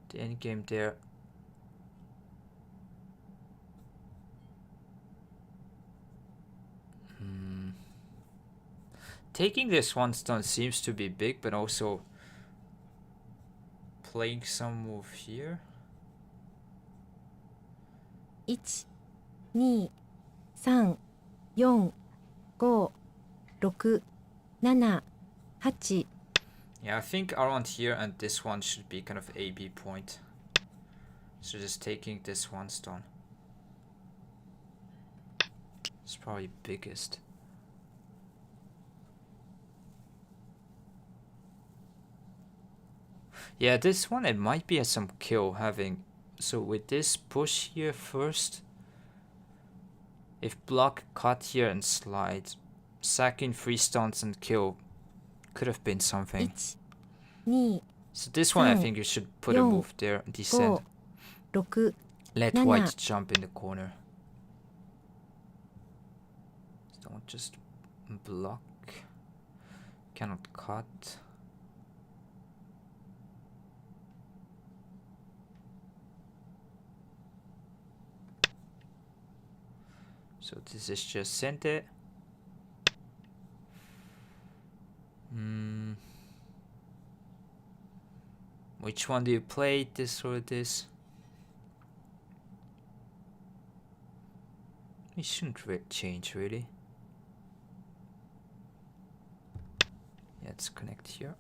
the endgame there. Taking this one stone seems to be big, but also playing some move here. 1、2、3、4、5、6、7、8。 Yeah, I think around here and this one should be kind of AB point. So just taking this one stone. It's probably biggest. Yeah, this one, it might be some kill having. So with this push here first, if block, cut here and slide, sacking 3 stones and kill could have been something. 1、2、 So this one, I think you should put a move there and descend. 6、 Let 7 white jump in the corner. Don't just block. Cannot cut. So this is just sente. Which one do you play? This or this? It shouldn't change really. Yeah, let's connect here.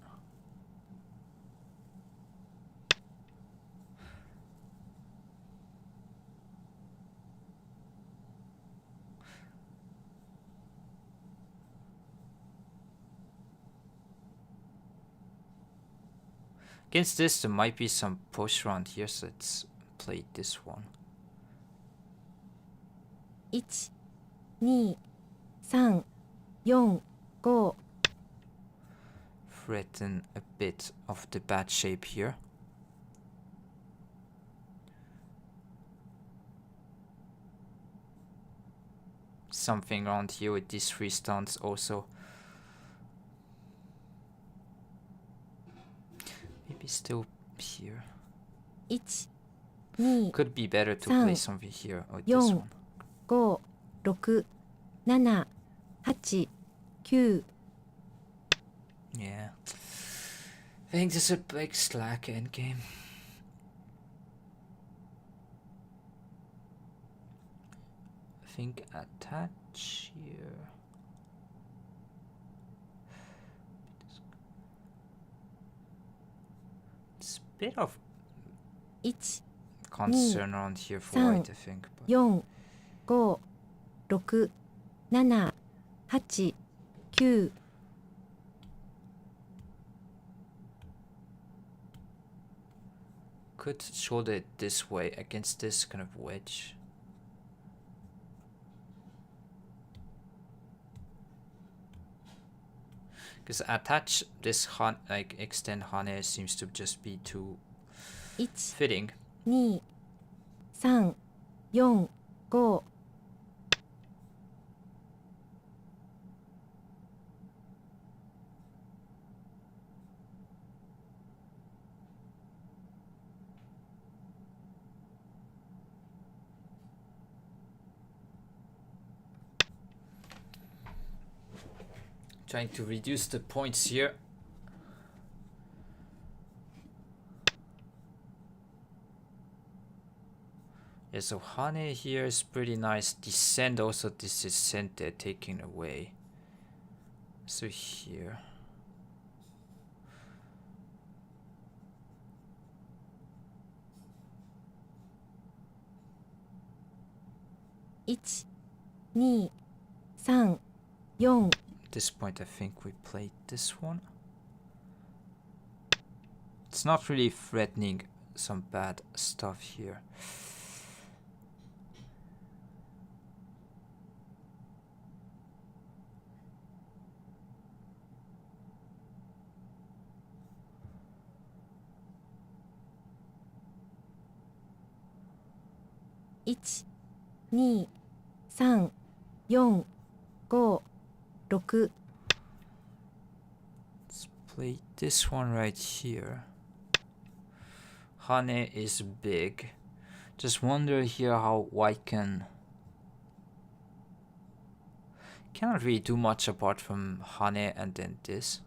Against this, there might be some push around here, so let's play this one. 1、2、3、4、5。 Threaten a bit of the bad shape here. Something around here with these 3 stones also. Maybe still here. 1、2、 Could be better to play something here or this 4、 one. 5、6、7、8、9。 Yeah. I think this is a big slack endgame. think attach here. It's a bit of 1 concern around here for San. white, I think. But 4 5 6 7 8 9 could shoulder it this way against this kind of wedge. Because attach this like extend hane seems to just be too 1 fitting. 2 3 4 5 Trying to reduce the points here. Yeah, so hane here is pretty nice. Descend also, this is center taken away. So here.1 2 3 4 At this point I think we played this one. It's not really threatening some bad stuff here.1 2 3 4 5 6 Let's play this one right here. Hane is big. Just wonder here how white cannot really do much apart from hane and then this.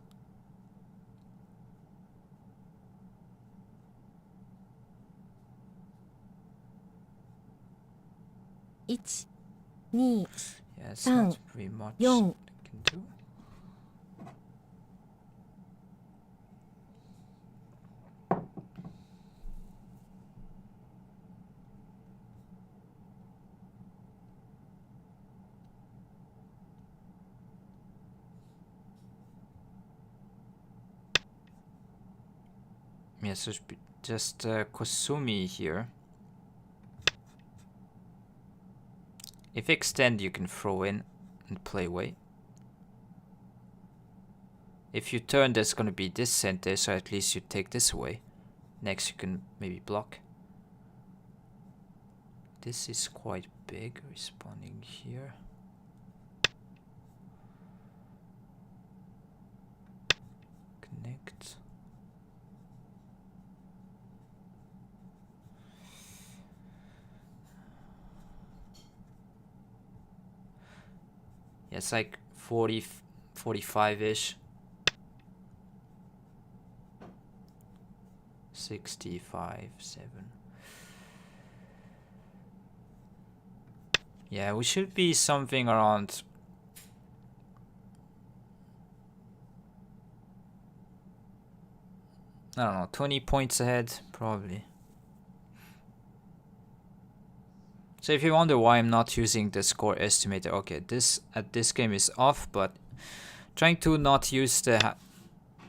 One, 2 Yeah, it's 3 not very much 4 I can do. Yeah, so just Kosumi here. If extend, you can throw in and play away. If you turn, there's gonna be this center, so at least you take this away. Next, you can maybe block. This is quite big, responding here. Connect. Yeah, it's like 40, 45-ish. 65, 7. Yeah, we should be something around... I don't know, 20 points ahead, probably. So if you wonder why I'm not using the score estimator, okay, this game is off, but trying to not use the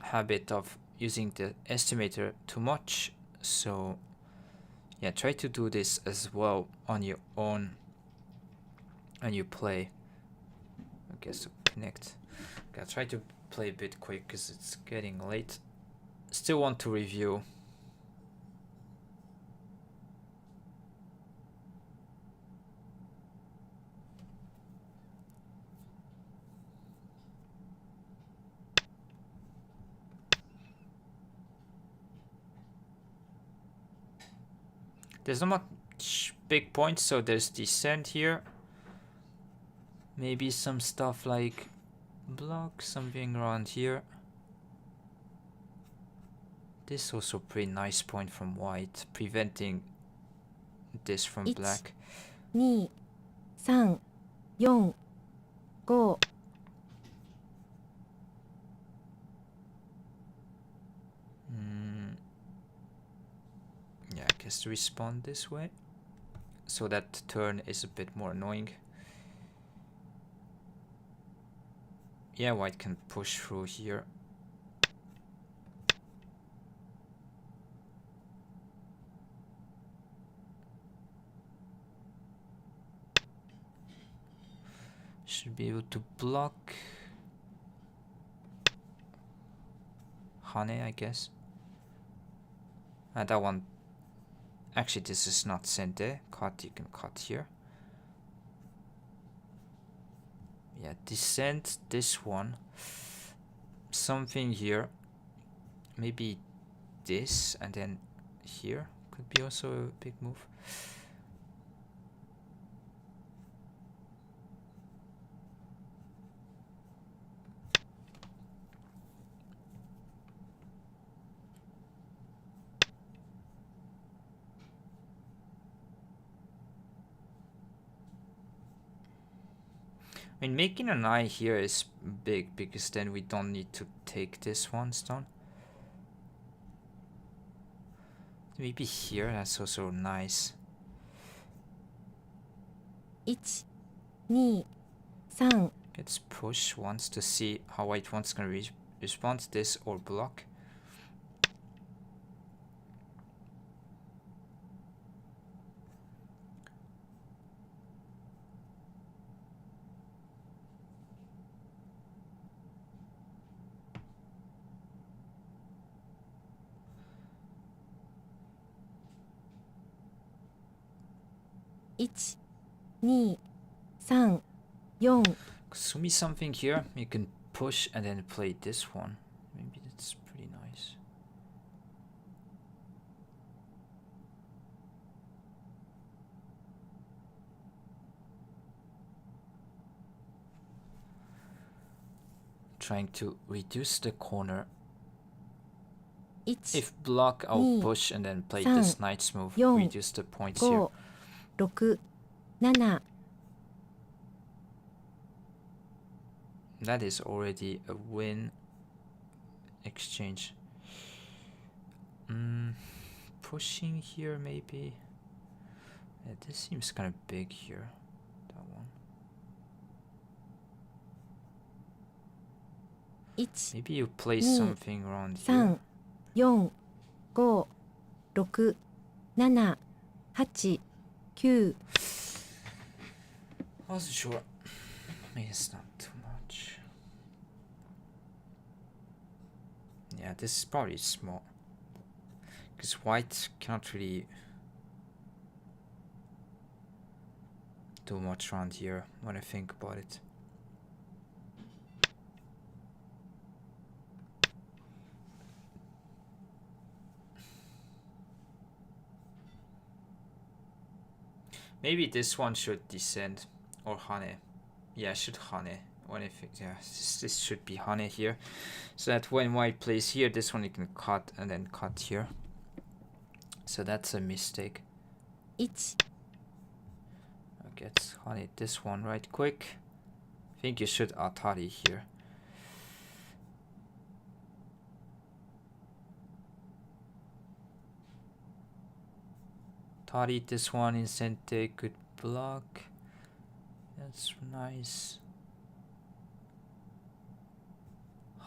habit of using the estimator too much. So yeah, try to do this as well on your own and you play. Okay, so connect. Okay, I'll try to play a bit quick because it's getting late. Still want to review. There's not much big points, so there's descent here. Maybe some stuff like block, something around here. This is also a pretty nice point from white, preventing this from black. 2 3 4 5 Yeah, I guess to respond this way. So that turn is a bit more annoying. Yeah, white can push through here. Should be able to block. Hane, I guess. That one. Actually, this is not sente. Cut, you can cut here. Yeah, descend this one. Something here. Maybe this and then here could be also a big move. I mean, making an eye here is big because then we don't need to take this one stone. Maybe here, that's also nice. 1 2 3 Let's push once to see how white one's gonna respond to this or block.1 2 3 4 Sumi something here. You can push and then play this one. Maybe that's pretty nice. Trying to reduce the corner. 1 If block, I'll push and then play this knight's move. Reduce the points here. 5 6 7 That is already a win exchange. Pushing here maybe. Yeah, this seems kind of big here. That one. 1 Maybe you play something around 3 here. 4 5 6 7 8 9 I wasn't sure. Maybe it's not too much. Yeah, this is probably small. Because white cannot really do much around here when I think about it. Maybe this one should descend or hane. Yeah, should hane. When if yeah, this should be hane here, so that when white plays here, this one you can cut and then cut here. So that's a mistake. 1 Okay, let's hane this one right quick. I think you should atari here. Tari this one in sente, good block. That's nice.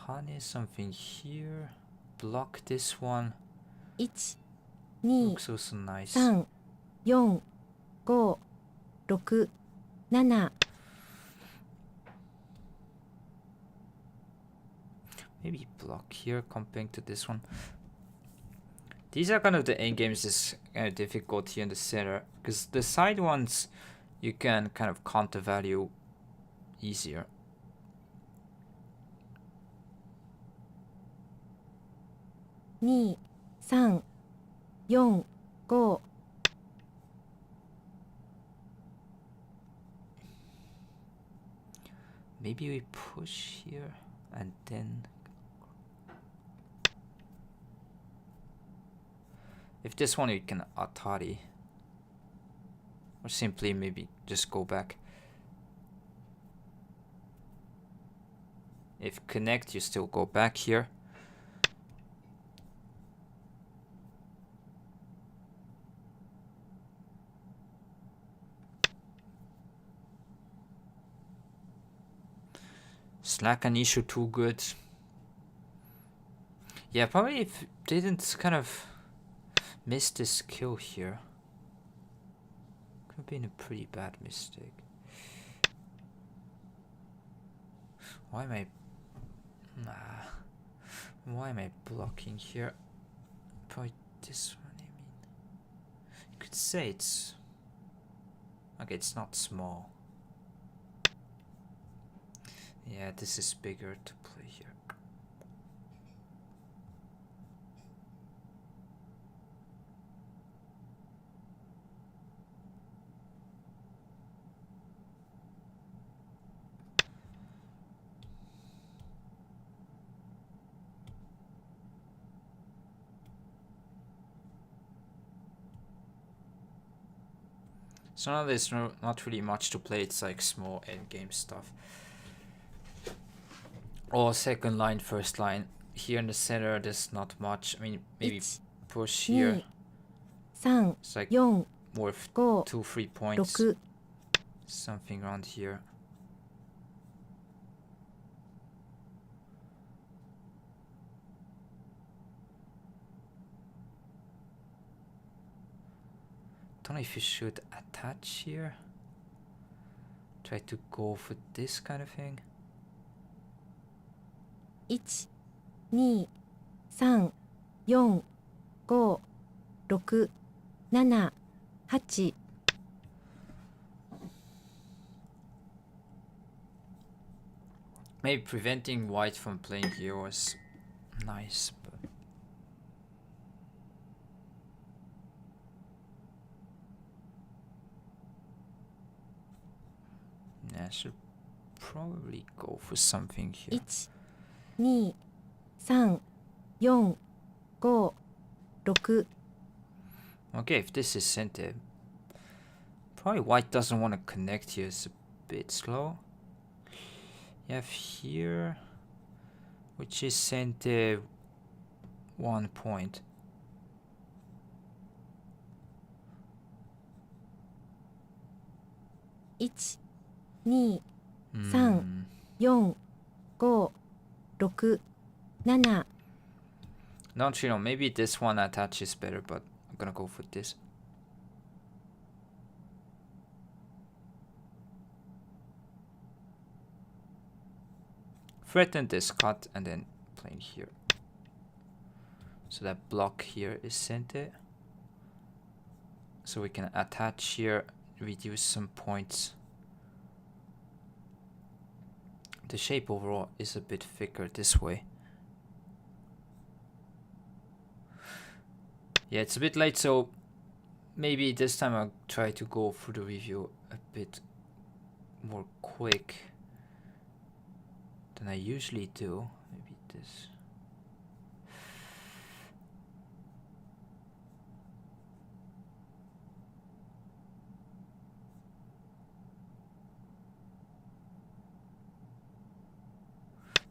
Hane something here. Block this one. 1 2 Looks also nice. 3 4 5 6 7 Maybe block here comparing to this one. These are kind of the end games is kind of difficult here in the center because the side ones you can kind of counter value easier. 2 3 4 5 Maybe we push here and then if this one you can atari or simply maybe just go back. If connect, you still go back here. Slack and issue too good. Yeah, probably if they didn't kind of miss this kill here, could have been a pretty bad mistake. Why am I... Why am I blocking here? Probably this one, I mean. You could say it's... Okay, it's not small. Yeah, this is bigger to play here. So now there's not really much to play, it's like small endgame stuff. Or second line, first line. Here in the center, there's not much. I mean, maybe push here. It's like worth 2-3 points. Something around here. Don't know if you should attach here. Try to go for this kind of thing. 1、2、3、4、5、6、7、8。Maybe preventing white from playing here was nice, but yeah, I should probably go for something here. 1、2、3、4、5、6。 Okay, if this is center, probably white doesn't want to connect here. It's a bit slow. You have here, which is center 1 point. One, 2, 3, 4, 5, 6, 7. Don't you know, maybe this one attaches better, but I'm gonna go for this. Threaten this cut and then playing here. So that block here is center. So we can attach here, reduce some points. The shape overall is a bit thicker this way. Yeah, it's a bit late, so maybe this time I'll try to go through the review a bit more quick than I usually do. Maybe this.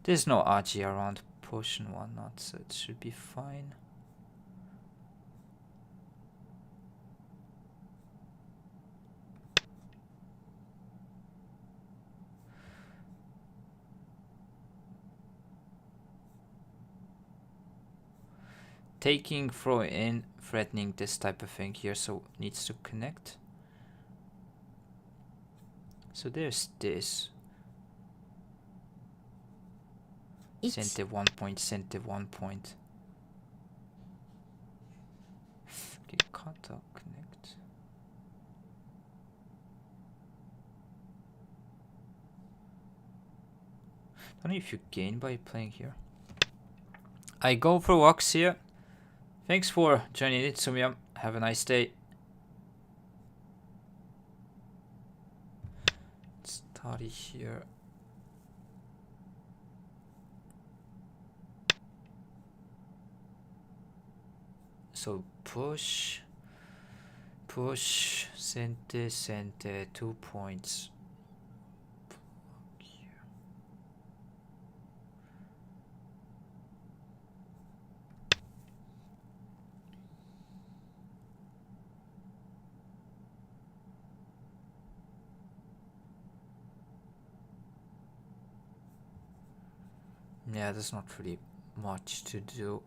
There's no RG around push and whatnot, so it should be fine. Taking, throw in, threatening this type of thing here, so it needs to connect. So there's this. Center 1 point, center 1 point. Okay, cut up, connect. Don't know if you gain by playing here. I go for walks here. Thanks for joining it, Sumiyam. Have a nice day. Study here. So push, push, center, center, 2 points. Yeah, there's not really much to do.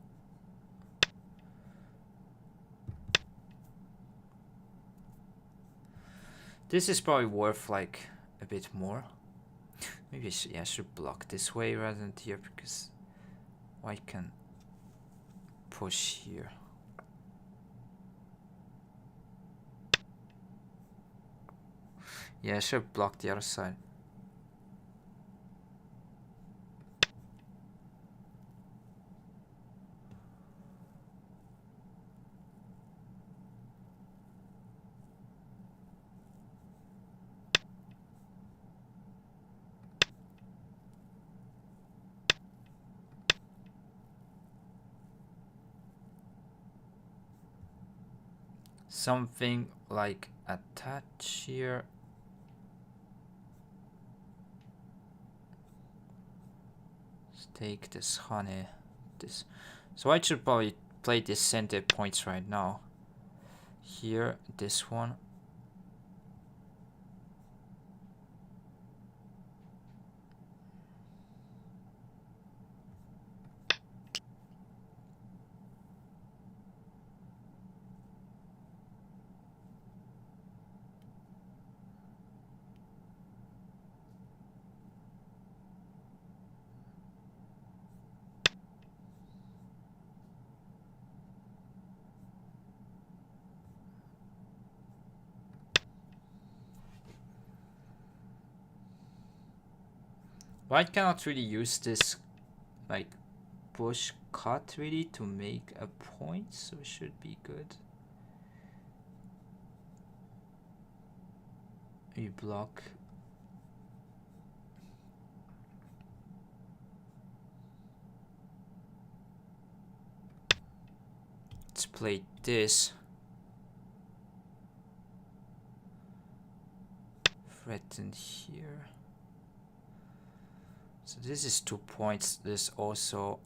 This is probably worth like a bit more. Maybe I should block this way rather than here, because white can push here. Yeah, I should block the other side. Something like attach here. Let's take this honey. This. So I should probably play this center points right now. Here, this one. White cannot really use this like push cut really to make a point, so it should be good. You block. Let's play this. Threaten here. So this is 2 points. There's also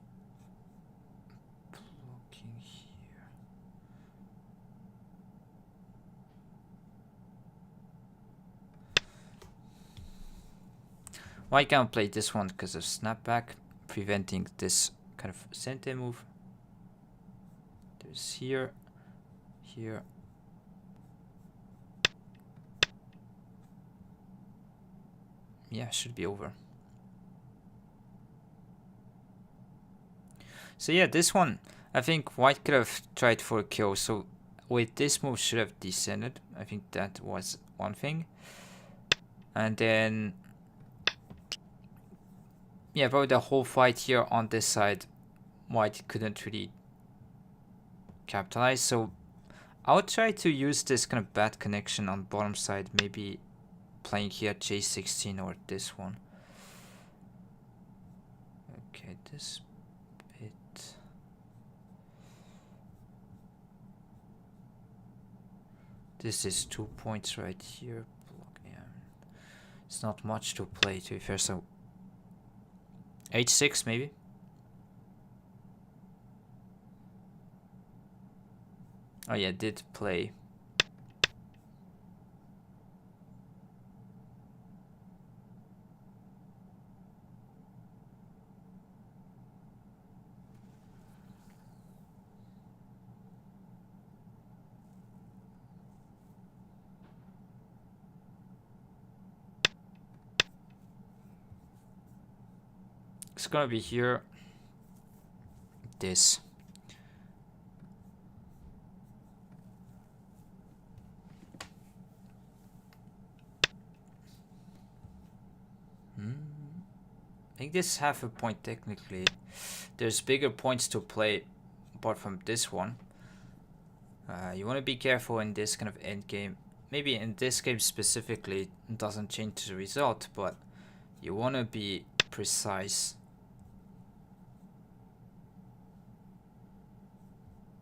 blocking here. Why can't I play this one because of snapback, preventing this kind of center move. There's here, here. Yeah, should be over. So yeah, this one, I think white could have tried for a kill. So with this move should have descended. I think that was one thing. And then, yeah, probably the whole fight here on this side, white couldn't really capitalize. So I'll try to use this kind of bad connection on bottom side, maybe playing here J16 or this one. Okay, this bit. This is 2 points right here. Yeah. It's not much to play to be fair, so H6 maybe. Oh yeah, did play. It's gonna be here. This. I think this is half a point technically. There's bigger points to play apart from this one. You want to be careful in this kind of end game. Maybe in this game specifically it doesn't change the result, but you want to be precise.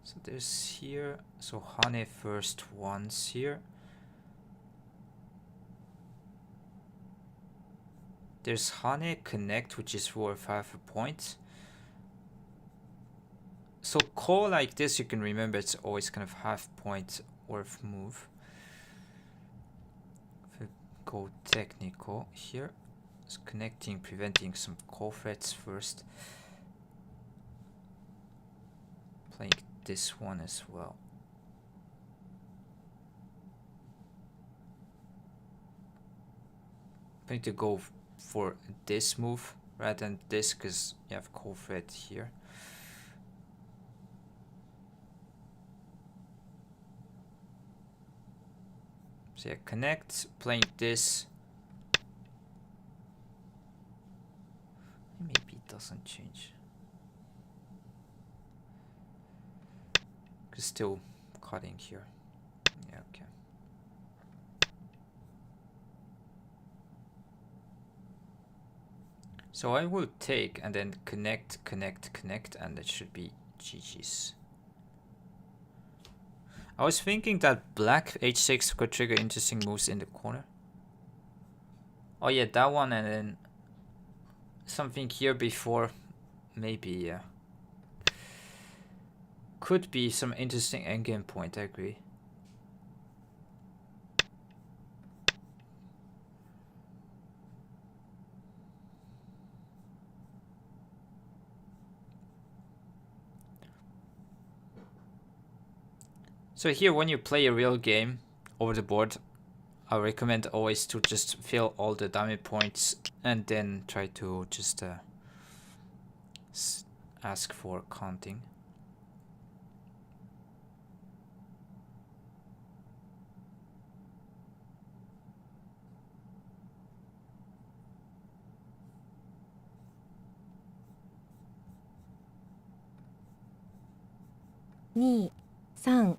So there's here, so Hane first once here. There's Hane connect, which is worth half a point. So call like this, you can remember it's always kind of half point worth move. If we go technical here. It's connecting, preventing some call threats first. Playing this one as well. I'm going to go for this move rather than this because you have call threat here. So yeah, connect, playing this. Maybe it doesn't change. Cause still cutting here. Yeah, okay. So I will take and then connect, connect, connect, and that should be GG's. I was thinking that black h6 could trigger interesting moves in the corner. Oh yeah, that one, and then something here before, maybe, yeah. Could be some interesting endgame point, I agree. So here, when you play a real game over the board, I recommend always to just fill all the diamond points and then try to just ask for counting. Ni, san.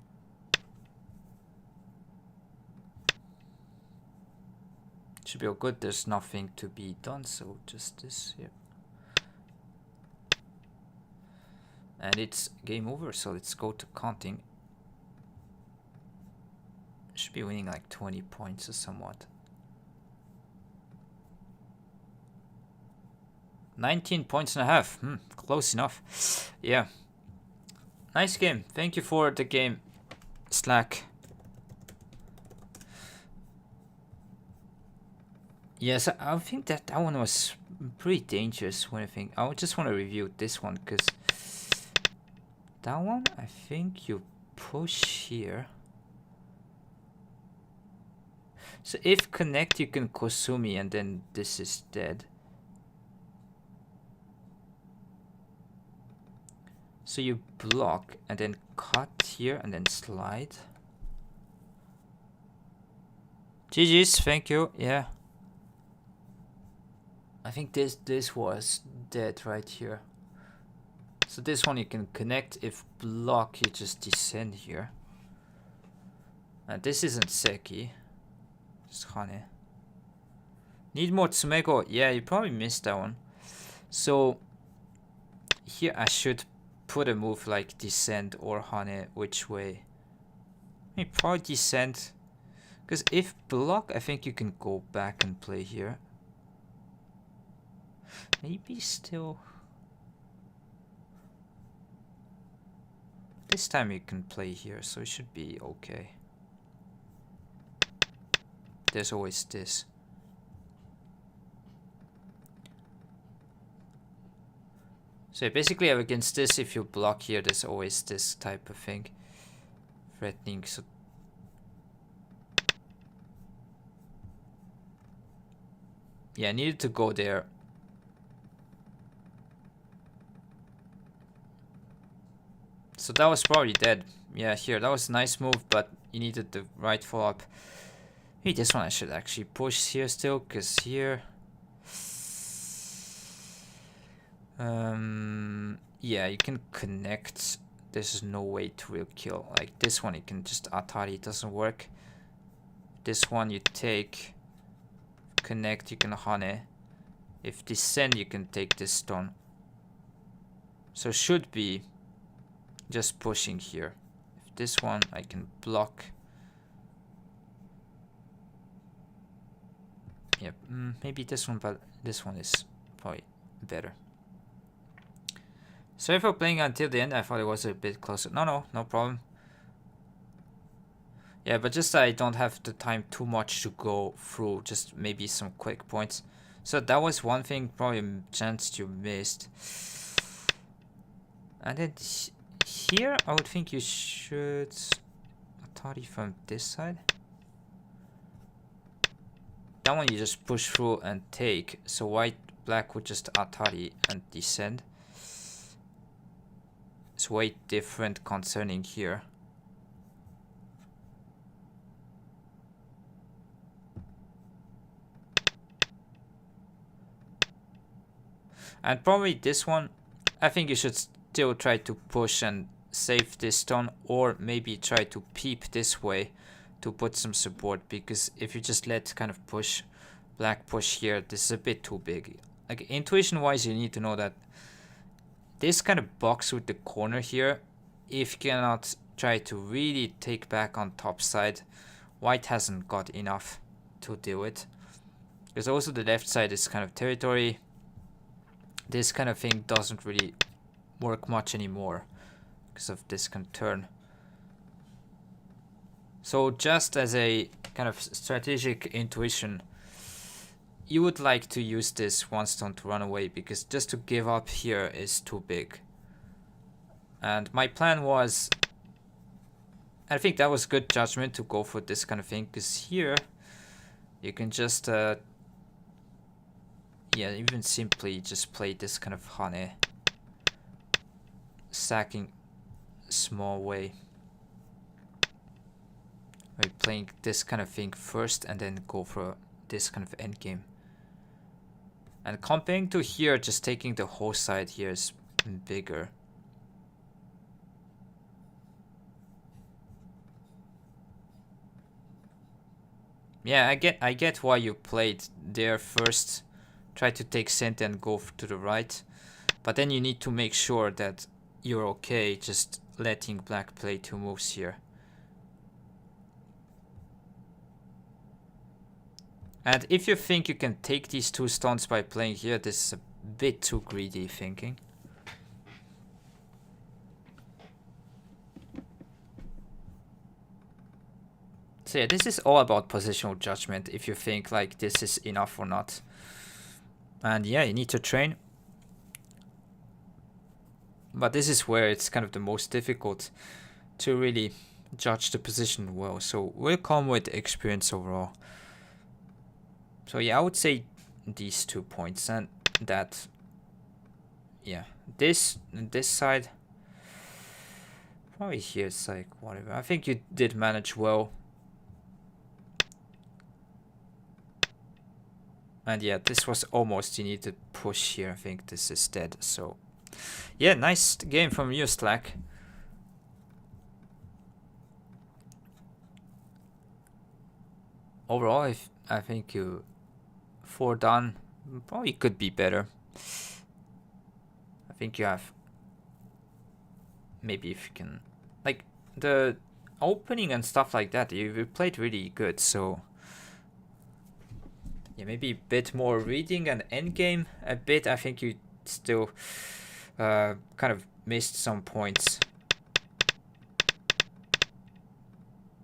Should be all good. There's nothing to be done, so just this here. And it's game over, so let's go to counting. Should be winning like 20 points or somewhat. 19 points and a half. Close enough. Yeah. Nice game. Thank you for the game, Slack. Yes, I think that one was pretty dangerous when I think. I just want to review this one because that one, I think you push here. So if connect, you can Kosumi and then this is dead. So you block and then cut here and then slide. GG's, thank you. Yeah. I think this was dead right here. So this one you can connect. If block, you just descend here. And this isn't Seki. Just Hane. Need more Tsumego. Yeah, you probably missed that one. So here I should put a move like descend or Hane. Which way? Maybe probably descend. Because if block, I think you can go back and play here. Maybe still. This time you can play here, so it should be okay. There's always this. So basically against this, if you block here, there's always this type of thing. Threatening. So yeah, I needed to go there. So that was probably dead. Yeah, here, that was a nice move, but you needed the right follow-up. Maybe this one I should actually push here still, because here... yeah, you can connect. There's no way to real kill. Like this one, you can just Atari, it doesn't work. This one you take, connect, you can Hane. If descend, you can take this stone. So should be just pushing here. If this one, I can block. Yep, maybe this one, but this one is probably better. Sorry for playing until the end. I thought it was a bit closer. No problem. Yeah, but just I don't have the time too much to go through. Just maybe some quick points. So that was one thing, probably a chance you missed. And then here, I would think you should Atari from this side. That one you just push through and take. So black would just Atari and descend. It's way different concerning here. And probably this one, I think you should still try to push and save this stone, or maybe try to peep this way to put some support, because if you just let kind of black push here, this is a bit too big. Like intuition wise, you need to know that this kind of box with the corner here, if you cannot try to really take back on top side, white hasn't got enough to deal with. Because also the left side is kind of territory. This kind of thing doesn't really work much anymore because of this kind of turn. So just as a kind of strategic intuition, you would like to use this one stone to run away, because just to give up here is too big. And my plan was, I think that was good judgment to go for this kind of thing, because here you can just yeah, even simply just play this kind of hane, sacking small way. By playing this kind of thing first and then go for this kind of endgame. And comparing to here, just taking the whole side here is bigger. Yeah, I get why you played there first. Try to take center and go to the right. But then you need to make sure that you're okay just letting black play 2 moves here. And if you think you can take these 2 stones by playing here, this is a bit too greedy thinking. So yeah, this is all about positional judgment, if you think like this is enough or not. And yeah, you need to train. But this is where it's kind of the most difficult to really judge the position well. So we'll come with experience overall. So yeah, I would say these 2 points, and that, yeah, this side, probably here it's like whatever. I think you did manage well. And yeah, this was almost, you need to push here. I think this is dead. So yeah, nice game from you, Slack. Overall, I think you 4 done. Probably could be better. I think you have, maybe if you can, like the opening and stuff like that, you played really good. So yeah, maybe a bit more reading and endgame a bit. I think you still kind of missed some points.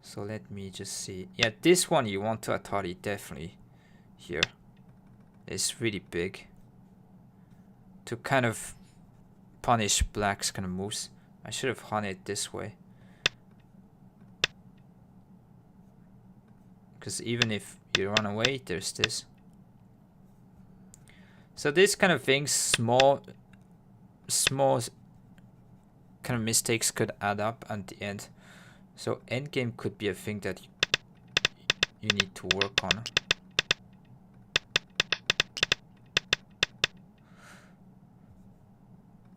So let me just see. Yeah, this one you want to Atari definitely here. It's really big to kind of punish black's kind of moves. I should have hung it this way. Because even if you run away, there's this. So this kind of things, small kind of mistakes could add up at the end. So endgame could be a thing that you need to work on.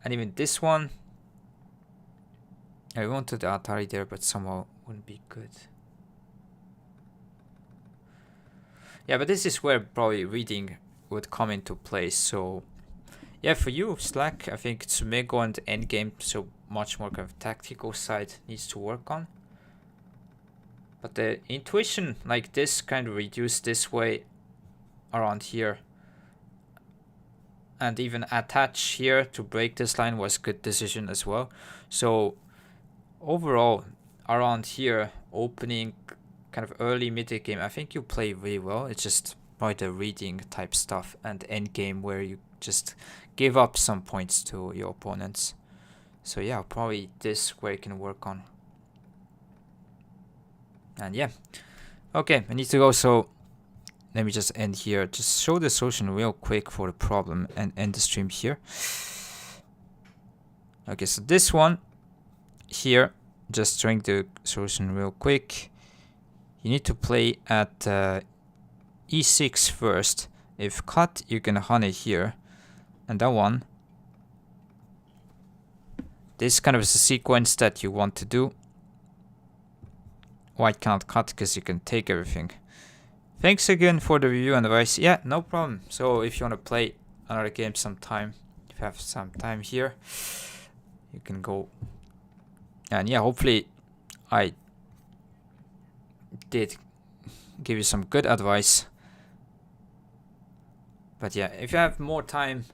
And even this one, I wanted the Atari there, but somehow wouldn't be good. Yeah, but this is where probably reading would come into place. So yeah, for you, Slack, I think Tsumego and endgame, so much more kind of tactical side needs to work on. But the intuition like this kind of reduced this way around here. And even attach here to break this line was good decision as well. So overall, around here, opening kind of early mid game, I think you play really well. It's just probably the reading type stuff, and end game where you just give up some points to your opponents. So yeah, probably this where you can work on. And yeah, okay, I need to go, so let me just end here. Just show the solution real quick for the problem and end the stream here. Okay, so this one here, just trying the solution real quick. You need to play at e6 first. If cut, you can honey here. And that one, this kind of is a sequence that you want to do. White cannot cut because you can take everything. Thanks again for the review and advice. Yeah, no problem. So if you want to play another game sometime, if you have some time here, you can go. And yeah, hopefully I did give you some good advice. But yeah, if you have more time,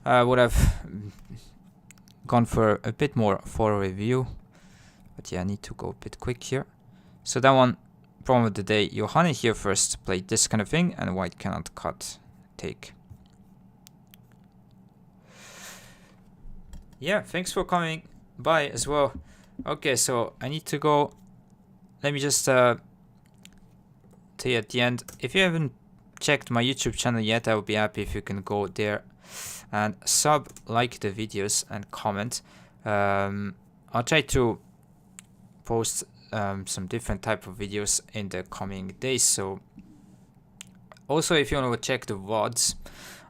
I would have gone for a bit more for a review. But yeah, I need to go a bit quick here. So that one, problem of the day, you honey here first, play this kind of thing, and white cannot cut, take. Yeah, thanks for coming by as well. Okay, so I need to go. Let me just tell you at the end, if you haven't checked my YouTube channel yet, I would be happy if you can go there and sub, like the videos, and comment. I'll try to post some different type of videos in the coming days. So also, if you want to check the VODs,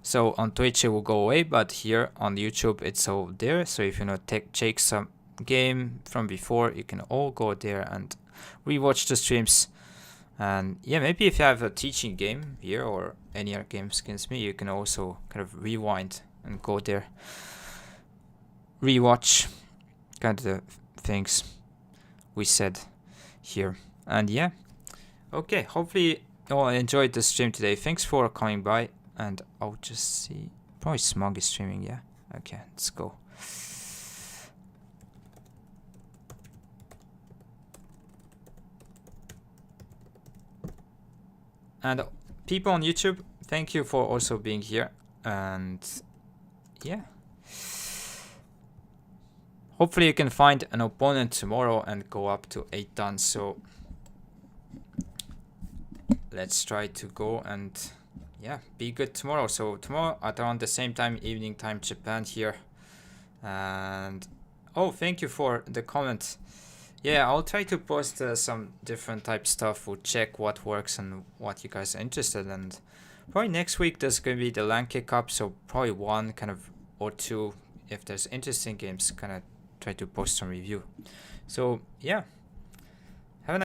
so on Twitch it will go away, but here on YouTube it's all there. So if you want to check some game from before, you can all go there and rewatch the streams. And yeah, maybe if you have a teaching game here or any other games against me, you can also kind of rewind and go there, rewatch kind of the things we said here. And yeah, okay, hopefully you all enjoyed the stream today. Thanks for coming by, and I'll just see, probably Smog is streaming. Yeah, okay, let's go. And people on YouTube, thank you for also being here. And yeah, hopefully you can find an opponent tomorrow and go up to 8 done. So let's try to go and yeah, be good tomorrow. So tomorrow at around the same time, evening time, Japan here. And oh, thank you for the comment. Yeah, I'll try to post some different type stuff. We'll check what works and what you guys are interested in. And probably next week there's going to be the LAN kick up, so probably one kind of or two, if there's interesting games, kind of try to post some review. So yeah,